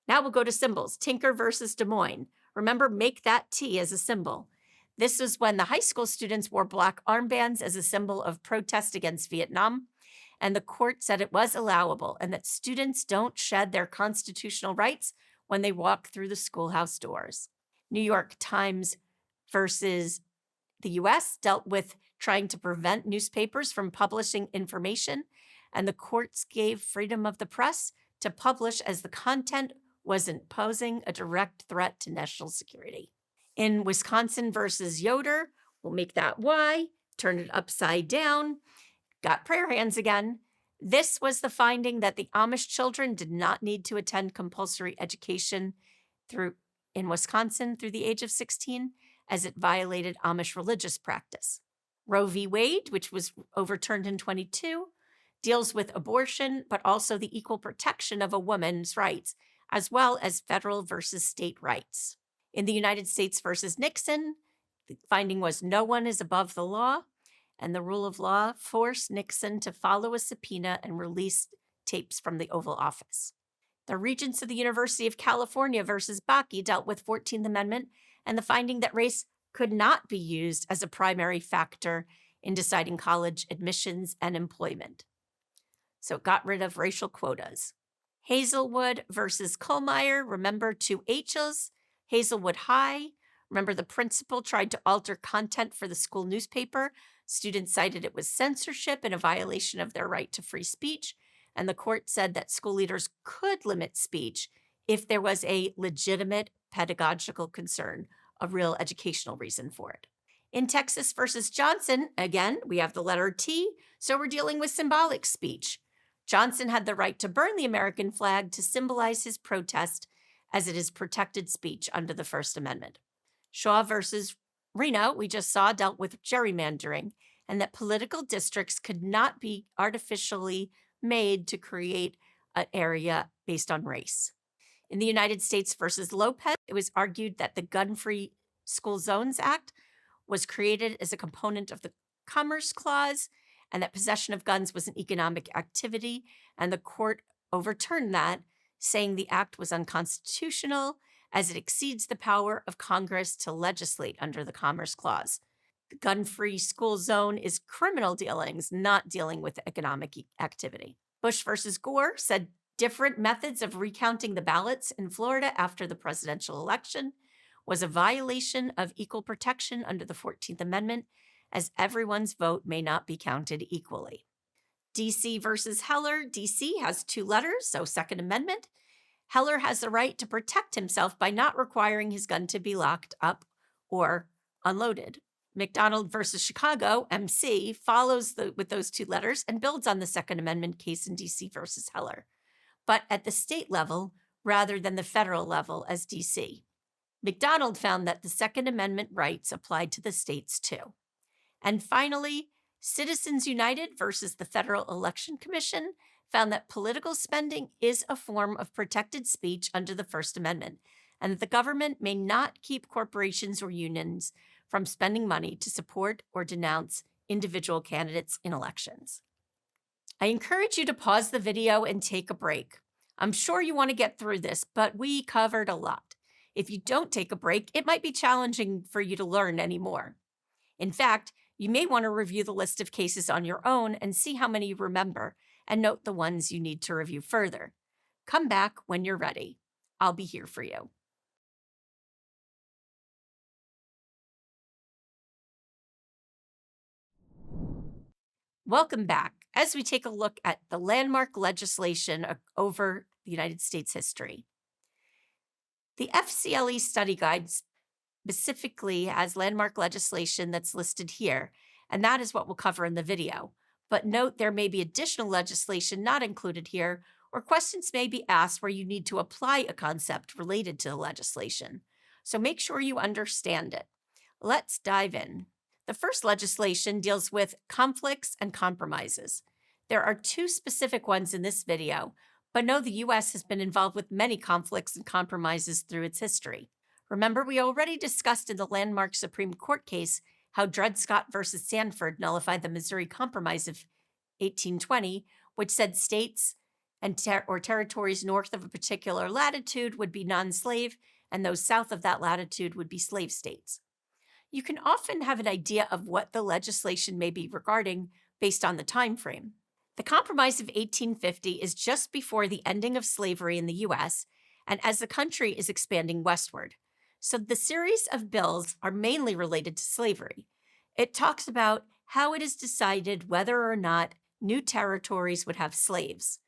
Now we'll go to symbols. Tinker versus Des Moines. Remember, make that T as a symbol. This was when the high school students wore black armbands as a symbol of protest against Vietnam, and the court said it was allowable and that students don't shed their constitutional rights when they walk through the schoolhouse doors. New York Times versus the U.S. dealt with trying to prevent newspapers from publishing information, and the courts gave freedom of the press to publish as the content wasn't posing a direct threat to national security. In Wisconsin versus Yoder, we'll make that Y, turn it upside down, got prayer hands again. This was the finding that the Amish children did not need to attend compulsory education in Wisconsin through the age of 16, as it violated Amish religious practice. Roe v. Wade, which was overturned in 22, deals with abortion, but also the equal protection of a woman's rights, as well as federal versus state rights. In the United States versus Nixon, the finding was no one is above the law, and the rule of law forced Nixon to follow a subpoena and release tapes from the Oval Office. The Regents of the University of California versus Bakke dealt with 14th Amendment and the finding that race could not be used as a primary factor in deciding college admissions and employment. So it got rid of racial quotas. Hazelwood versus Kohlmeyer, remember 2 H's. Hazelwood High, remember the principal tried to alter content for the school newspaper. Students cited it was censorship and a violation of their right to free speech. And the court said that school leaders could limit speech if there was a legitimate pedagogical concern, a real educational reason for it. In Texas versus Johnson, again, we have the letter T, so we're dealing with symbolic speech. Johnson had the right to burn the American flag to symbolize his protest, as it is protected speech under the First Amendment. Shaw versus Reno, we just saw, dealt with gerrymandering and that political districts could not be artificially made to create an area based on race. In the United States versus Lopez, it was argued that the Gun-Free School Zones Act was created as a component of the Commerce Clause and that possession of guns was an economic activity, and the court overturned that, saying the act was unconstitutional as it exceeds the power of Congress to legislate under the Commerce Clause. The gun-free school zone is criminal dealings, not dealing with economic activity. Bush versus Gore said different methods of recounting the ballots in Florida after the presidential election was a violation of equal protection under the 14th Amendment, as everyone's vote may not be counted equally. D.C. versus Heller. D.C. has 2 letters, so Second Amendment. Heller has the right to protect himself by not requiring his gun to be locked up or unloaded. McDonald versus Chicago, MC, follows with those 2 letters and builds on the Second Amendment case in D.C. versus Heller, but at the state level rather than the federal level as D.C. McDonald found that the Second Amendment rights applied to the states too. And finally, Citizens United versus the Federal Election Commission found that political spending is a form of protected speech under the First Amendment, and that the government may not keep corporations or unions from spending money to support or denounce individual candidates in elections. I encourage you to pause the video and take a break. I'm sure you want to get through this, but we covered a lot. If you don't take a break, it might be challenging for you to learn any more. In fact, you may want to review the list of cases on your own and see how many you remember, and note the ones you need to review further. Come back when you're ready. I'll be here for you. Welcome back as we take a look at the landmark legislation over the United States history. The FCLE study guide specifically has landmark legislation that's listed here, and that is what we'll cover in the video. But note there may be additional legislation not included here, or questions may be asked where you need to apply a concept related to the legislation. So make sure you understand it. Let's dive in. The first legislation deals with conflicts and compromises. There are 2 specific ones in this video, but know the U.S. has been involved with many conflicts and compromises through its history. Remember, we already discussed in the landmark Supreme Court case how Dred Scott versus Sanford nullified the Missouri Compromise of 1820, which said states and territories north of a particular latitude would be non-slave, and those south of that latitude would be slave states. You can often have an idea of what the legislation may be regarding based on the time frame. The Compromise of 1850 is just before the ending of slavery in the U.S., and as the country is expanding westward. So the series of bills are mainly related to slavery. It talks about how it is decided whether or not new territories would have slaves.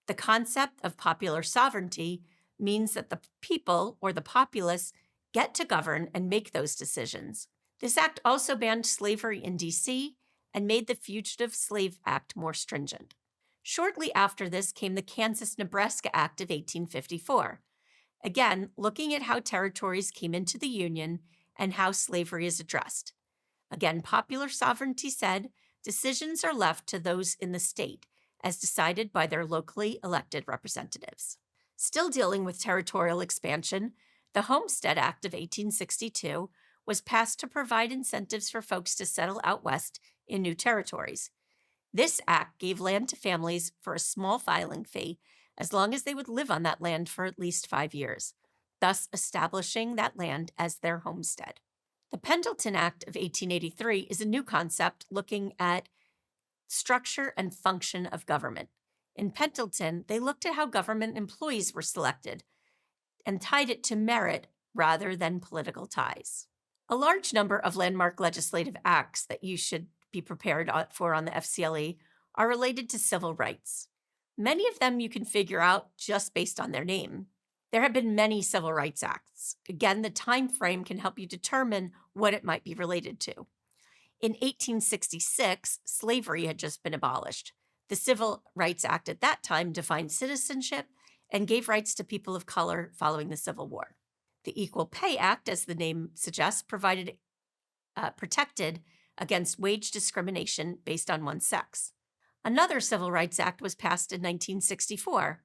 The concept of popular sovereignty means that the people, or the populace, get to govern and make those decisions. This act also banned slavery in D.C. and made the Fugitive Slave Act more stringent. Shortly after this came the Kansas-Nebraska Act of 1854. Again, looking at how territories came into the Union and how slavery is addressed. Again, popular sovereignty said decisions are left to those in the state, as decided by their locally elected representatives. Still dealing with territorial expansion, the Homestead Act of 1862 was passed to provide incentives for folks to settle out west in new territories. This act gave land to families for a small filing fee as long as they would live on that land for at least 5 years, thus establishing that land as their homestead. The Pendleton Act of 1883 is a new concept looking at structure and function of government. In Pendleton, they looked at how government employees were selected and tied it to merit rather than political ties. A large number of landmark legislative acts that you should be prepared for on the FCLE are related to civil rights. Many of them you can figure out just based on their name. There have been many civil rights acts. Again, the time frame can help you determine what it might be related to. In 1866, slavery had just been abolished. The Civil Rights Act at that time defined citizenship and gave rights to people of color following the Civil War. The Equal Pay Act, as the name suggests, protected against wage discrimination based on one's sex. Another Civil Rights Act was passed in 1964.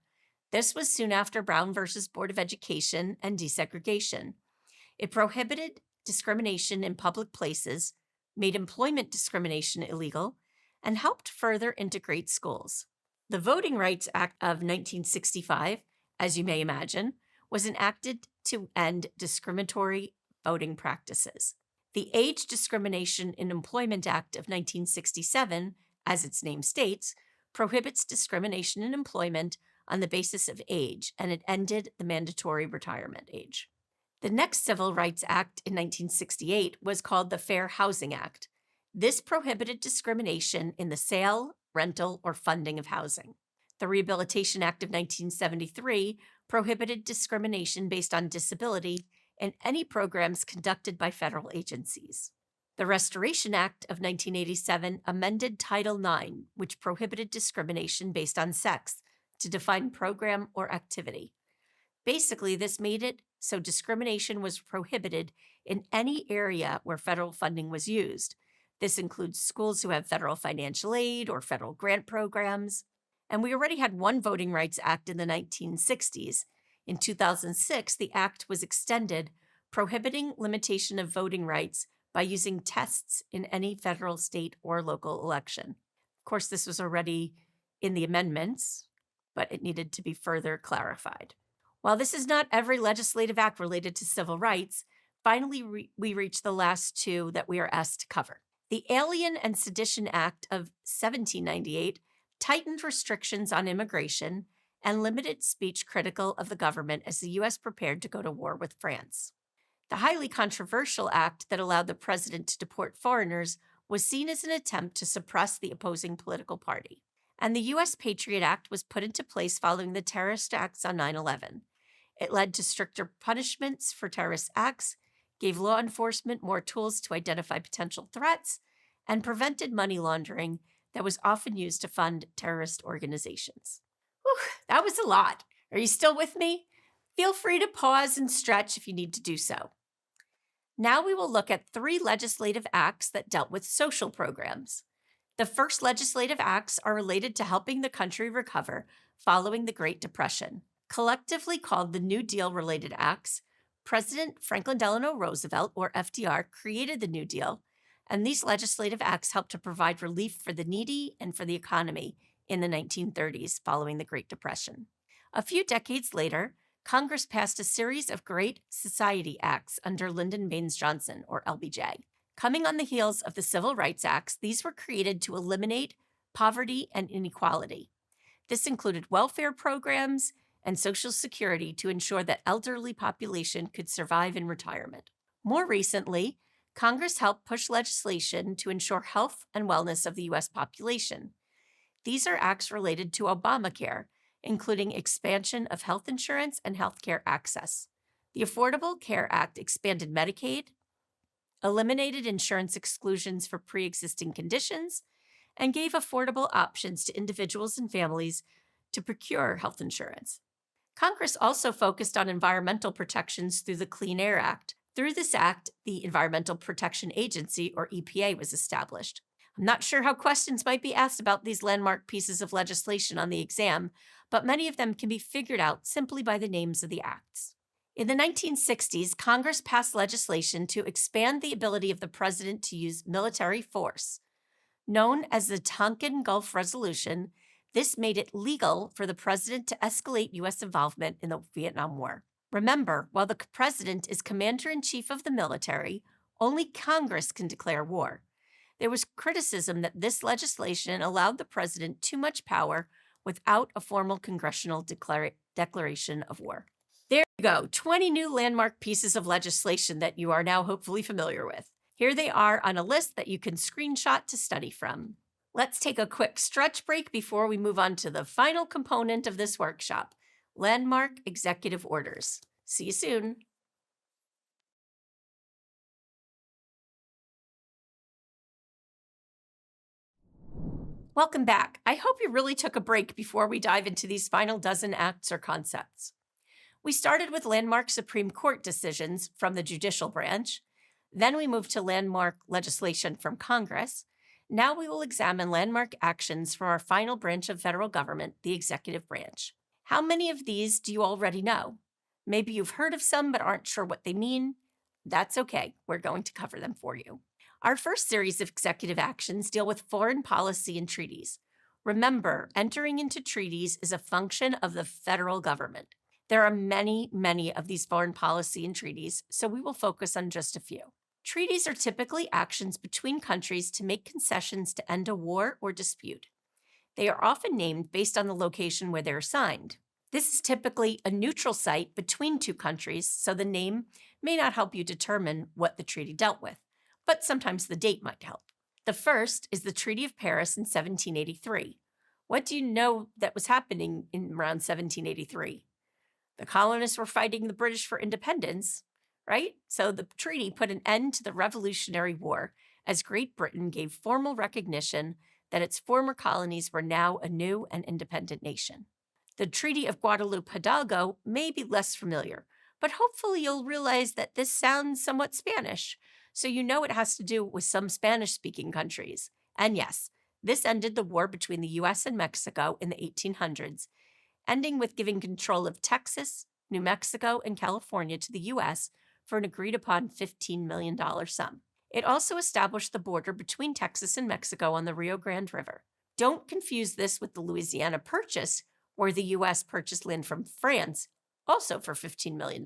This was soon after Brown versus Board of Education and desegregation. It prohibited discrimination in public places, made employment discrimination illegal, and helped further integrate schools. The Voting Rights Act of 1965, as you may imagine, was enacted to end discriminatory voting practices. The Age Discrimination in Employment Act of 1967, as its name states, prohibits discrimination in employment on the basis of age, and it ended the mandatory retirement age. The next Civil Rights Act in 1968 was called the Fair Housing Act. This prohibited discrimination in the sale, rental, or funding of housing. The Rehabilitation Act of 1973 prohibited discrimination based on disability in any programs conducted by federal agencies. The Restoration Act of 1987 amended Title IX, which prohibited discrimination based on sex, to define program or activity. Basically, this made it so discrimination was prohibited in any area where federal funding was used. This includes schools who have federal financial aid or federal grant programs. And we already had one Voting Rights Act in the 1960s. In 2006, the act was extended, prohibiting limitation of voting rights by using tests in any federal, state, or local election. Of course, this was already in the amendments, but it needed to be further clarified. While this is not every legislative act related to civil rights, finally we reach the last two that we are asked to cover. The Alien and Sedition Act of 1798 tightened restrictions on immigration and limited speech critical of the government as the U.S. prepared to go to war with France. The highly controversial act that allowed the president to deport foreigners was seen as an attempt to suppress the opposing political party. And the U.S. Patriot Act was put into place following the terrorist acts on 9/11. It led to stricter punishments for terrorist acts, gave law enforcement more tools to identify potential threats, and prevented money laundering that was often used to fund terrorist organizations. Whew, that was a lot. Are you still with me? Feel free to pause and stretch if you need to do so. Now we will look at 3 legislative acts that dealt with social programs. The first legislative acts are related to helping the country recover following the Great Depression. Collectively called the New Deal-related acts, President Franklin Delano Roosevelt, or FDR, created the New Deal, and these legislative acts helped to provide relief for the needy and for the economy in the 1930s following the Great Depression. A few decades later, Congress passed a series of Great Society Acts under Lyndon Baines Johnson, or LBJ. Coming on the heels of the Civil Rights Acts, these were created to eliminate poverty and inequality. This included welfare programs and Social Security to ensure that elderly population could survive in retirement. More recently, Congress helped push legislation to ensure health and wellness of the U.S. population. These are acts related to Obamacare, including expansion of health insurance and health care access. The Affordable Care Act expanded Medicaid, eliminated insurance exclusions for pre-existing conditions, and gave affordable options to individuals and families to procure health insurance. Congress also focused on environmental protections through the Clean Air Act. Through this act, the Environmental Protection Agency, or EPA, was established. I'm not sure how questions might be asked about these landmark pieces of legislation on the exam, but many of them can be figured out simply by the names of the acts. In the 1960s, Congress passed legislation to expand the ability of the president to use military force. Known as the Tonkin Gulf Resolution, This made it legal for the president to escalate U.S. involvement in the Vietnam War. Remember, while the president is commander-in-chief of the military, only Congress can declare war. There was criticism that this legislation allowed the president too much power without a formal congressional declaration of war. There you go, 20 new landmark pieces of legislation that you are now hopefully familiar with. Here they are on a list that you can screenshot to study from. Let's take a quick stretch break before we move on to the final component of this workshop, landmark executive orders. See you soon. Welcome back. I hope you really took a break before we dive into these final dozen acts or concepts. We started with landmark Supreme Court decisions from the judicial branch. Then we moved to landmark legislation from Congress. Now we will examine landmark actions from our final branch of federal government, the executive branch. How many of these do you already know? Maybe you've heard of some but aren't sure what they mean. That's okay. We're going to cover them for you. Our first series of executive actions deal with foreign policy and treaties. Remember, entering into treaties is a function of the federal government. There are many, many of these foreign policy and treaties, so we will focus on just a few. Treaties are typically actions between countries to make concessions to end a war or dispute. They are often named based on the location where they are signed. This is typically a neutral site between two countries, so the name may not help you determine what the treaty dealt with, but sometimes the date might help. The first is the Treaty of Paris in 1783. What do you know that was happening in around 1783? The colonists were fighting the British for independence, right? So the treaty put an end to the Revolutionary War as Great Britain gave formal recognition that its former colonies were now a new and independent nation. The Treaty of Guadalupe Hidalgo may be less familiar, but hopefully you'll realize that this sounds somewhat Spanish, so you know it has to do with some Spanish-speaking countries. And yes, this ended the war between the U.S. and Mexico in the 1800s, ending with giving control of Texas, New Mexico, and California to the U.S. for an agreed-upon $15 million sum. It also established the border between Texas and Mexico on the Rio Grande River. Don't confuse this with the Louisiana Purchase, where the U.S. purchased land from France, also for $15 million.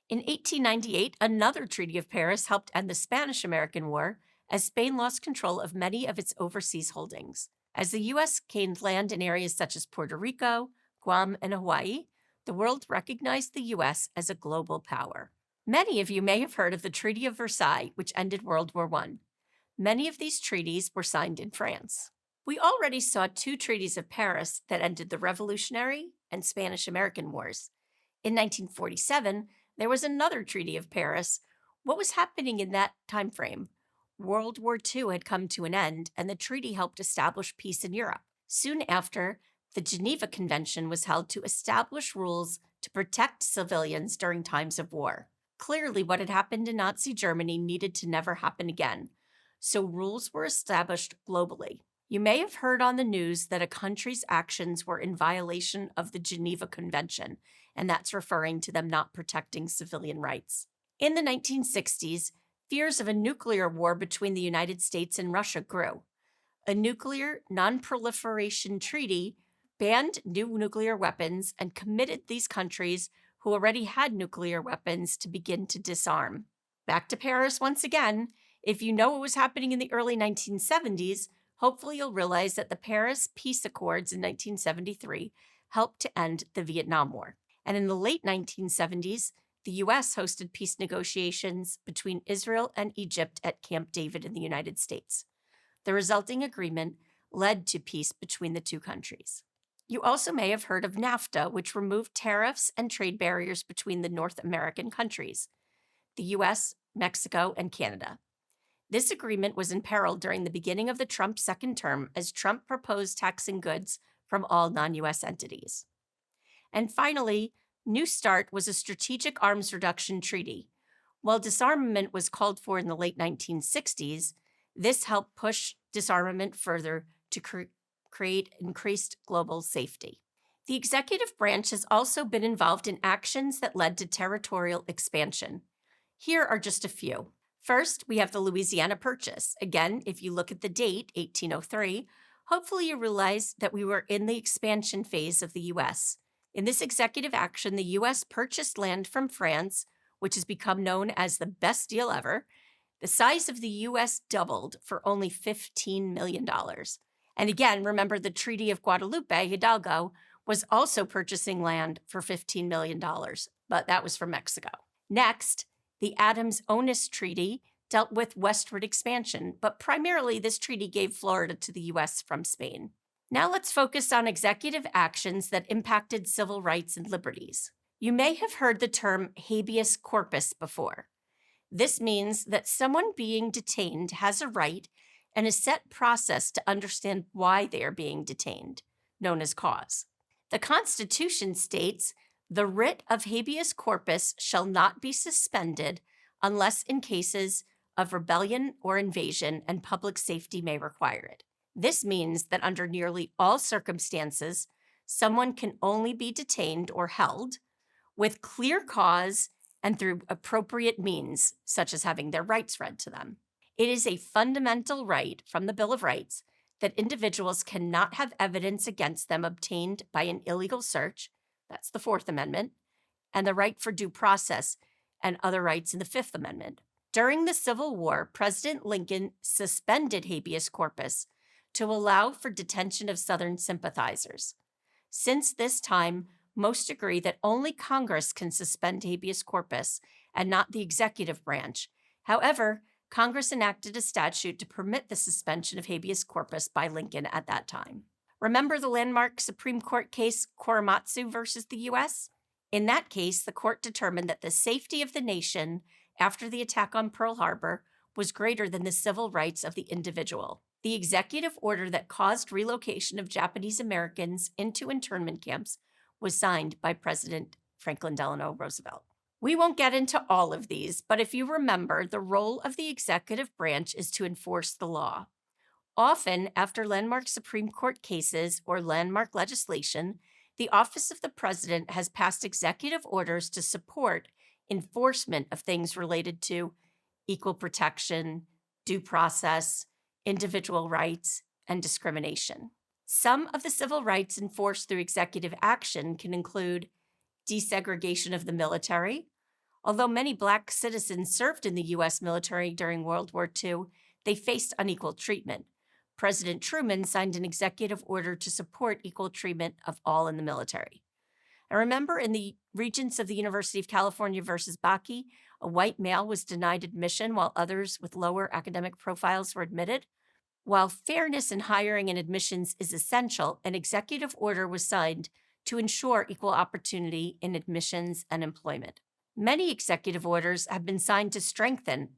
In 1898, another Treaty of Paris helped end the Spanish-American War as Spain lost control of many of its overseas holdings. As the U.S. gained land in areas such as Puerto Rico, Guam, and Hawaii, the world recognized the U.S. as a global power. Many of you may have heard of the Treaty of Versailles, which ended World War I. Many of these treaties were signed in France. We already saw two treaties of Paris that ended the Revolutionary and Spanish-American Wars. In 1947, there was another Treaty of Paris. What was happening in that time frame? World War II had come to an end, and the treaty helped establish peace in Europe. Soon after, the Geneva Convention was held to establish rules to protect civilians during times of war. Clearly, what had happened in Nazi Germany needed to never happen again, so rules were established globally. You may have heard on the news that a country's actions were in violation of the Geneva Convention, and that's referring to them not protecting civilian rights. In the 1960s, fears of a nuclear war between the United States and Russia grew. A nuclear non-proliferation treaty banned new nuclear weapons and committed these countries who already had nuclear weapons to begin to disarm. Back to Paris once again. If you know what was happening in the early 1970s, hopefully you'll realize that the Paris Peace Accords in 1973 helped to end the Vietnam War. And in the late 1970s, the U.S. hosted peace negotiations between Israel and Egypt at Camp David in the United States. The resulting agreement led to peace between the two countries. You also may have heard of NAFTA, which removed tariffs and trade barriers between the North American countries, the U.S., Mexico, and Canada. This agreement was imperiled during the beginning of the Trump second term as Trump proposed taxing goods from all non-U.S. entities. And finally, New START was a strategic arms reduction treaty. While disarmament was called for in the late 1960s, this helped push disarmament further to create increased global safety. The executive branch has also been involved in actions that led to territorial expansion. Here are just a few. First, we have the Louisiana Purchase. Again, if you look at the date, 1803, Hopefully, you realize that we were in the expansion phase of the U.S. In this executive action, the U.S. purchased land from France, which has become known as the best deal ever. The size of the U.S. doubled for only $15 million. And again, remember the Treaty of Guadalupe, Hidalgo, was also purchasing land for $15 million, but that was from Mexico. Next, the Adams-Onis Treaty dealt with westward expansion, but primarily this treaty gave Florida to the U.S. from Spain. Now let's focus on executive actions that impacted civil rights and liberties. You may have heard the term habeas corpus before. This means that someone being detained has a right and a set process to understand why they are being detained, known as cause. The Constitution states, "The writ of habeas corpus shall not be suspended unless in cases of rebellion or invasion and public safety may require it." This means that under nearly all circumstances, someone can only be detained or held with clear cause and through appropriate means, such as having their rights read to them. It is a fundamental right from the Bill of Rights that individuals cannot have evidence against them obtained by an illegal search, that's the Fourth Amendment, and the right for due process and other rights in the Fifth Amendment. During the Civil War, President Lincoln suspended habeas corpus to allow for detention of Southern sympathizers. Since this time, most agree that only Congress can suspend habeas corpus and not the executive branch. However, Congress enacted a statute to permit the suspension of habeas corpus by Lincoln at that time. Remember the landmark Supreme Court case Korematsu versus the U.S.? In that case, the court determined that the safety of the nation after the attack on Pearl Harbor was greater than the civil rights of the individual. The executive order that caused relocation of Japanese Americans into internment camps was signed by President Franklin Delano Roosevelt. We won't get into all of these, but if you remember, the role of the executive branch is to enforce the law. Often, after landmark Supreme Court cases or landmark legislation, the office of the president has passed executive orders to support enforcement of things related to equal protection, due process, individual rights, and discrimination. Some of the civil rights enforced through executive action can include desegregation of the military. Although many Black citizens served in the U.S. military during World War II, they faced unequal treatment. President Truman signed an executive order to support equal treatment of all in the military. I remember in the Regents of the University of California versus Bakke, a white male was denied admission while others with lower academic profiles were admitted. While fairness in hiring and admissions is essential, an executive order was signed to ensure equal opportunity in admissions and employment. Many executive orders have been signed to strengthen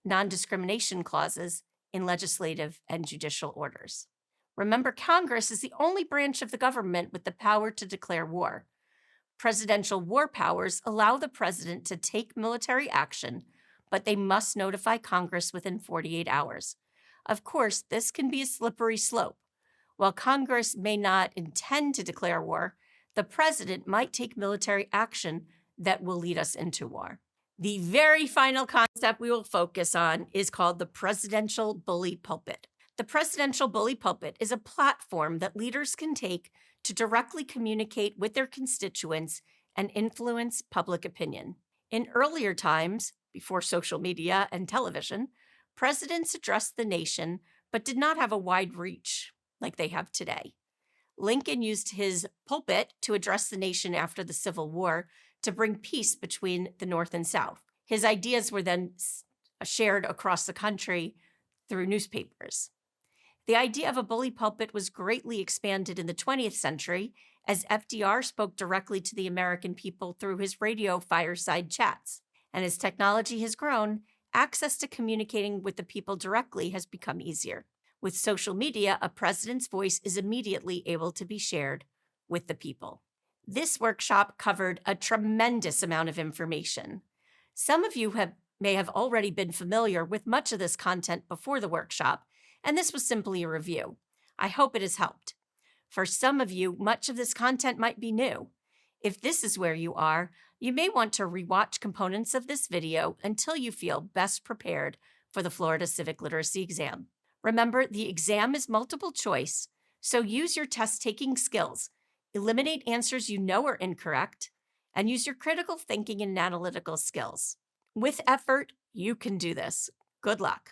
non-discrimination clauses in legislative and judicial orders. Remember, Congress is the only branch of the government with the power to declare war. Presidential war powers allow the president to take military action, but they must notify Congress within 48 hours. Of course, this can be a slippery slope. While Congress may not intend to declare war, the president might take military action that will lead us into war. The very final concept we will focus on is called the presidential bully pulpit. The presidential bully pulpit is a platform that leaders can take to directly communicate with their constituents and influence public opinion. In earlier times, before social media and television, presidents addressed the nation but did not have a wide reach like they have today. Lincoln used his pulpit to address the nation after the Civil War to bring peace between the North and South. His ideas were then shared across the country through newspapers. The idea of a bully pulpit was greatly expanded in the 20th century as FDR spoke directly to the American people through his radio fireside chats. And as technology has grown, access to communicating with the people directly has become easier. With social media, a president's voice is immediately able to be shared with the people. This workshop covered a tremendous amount of information. Some of you may have already been familiar with much of this content before the workshop, and this was simply a review. I hope it has helped. For some of you, much of this content might be new. If this is where you are, you may want to rewatch components of this video until you feel best prepared for the Florida Civic Literacy exam. Remember, the exam is multiple choice, so use your test-taking skills. Eliminate answers you know are incorrect, and use your critical thinking and analytical skills. With effort, you can do this. Good luck.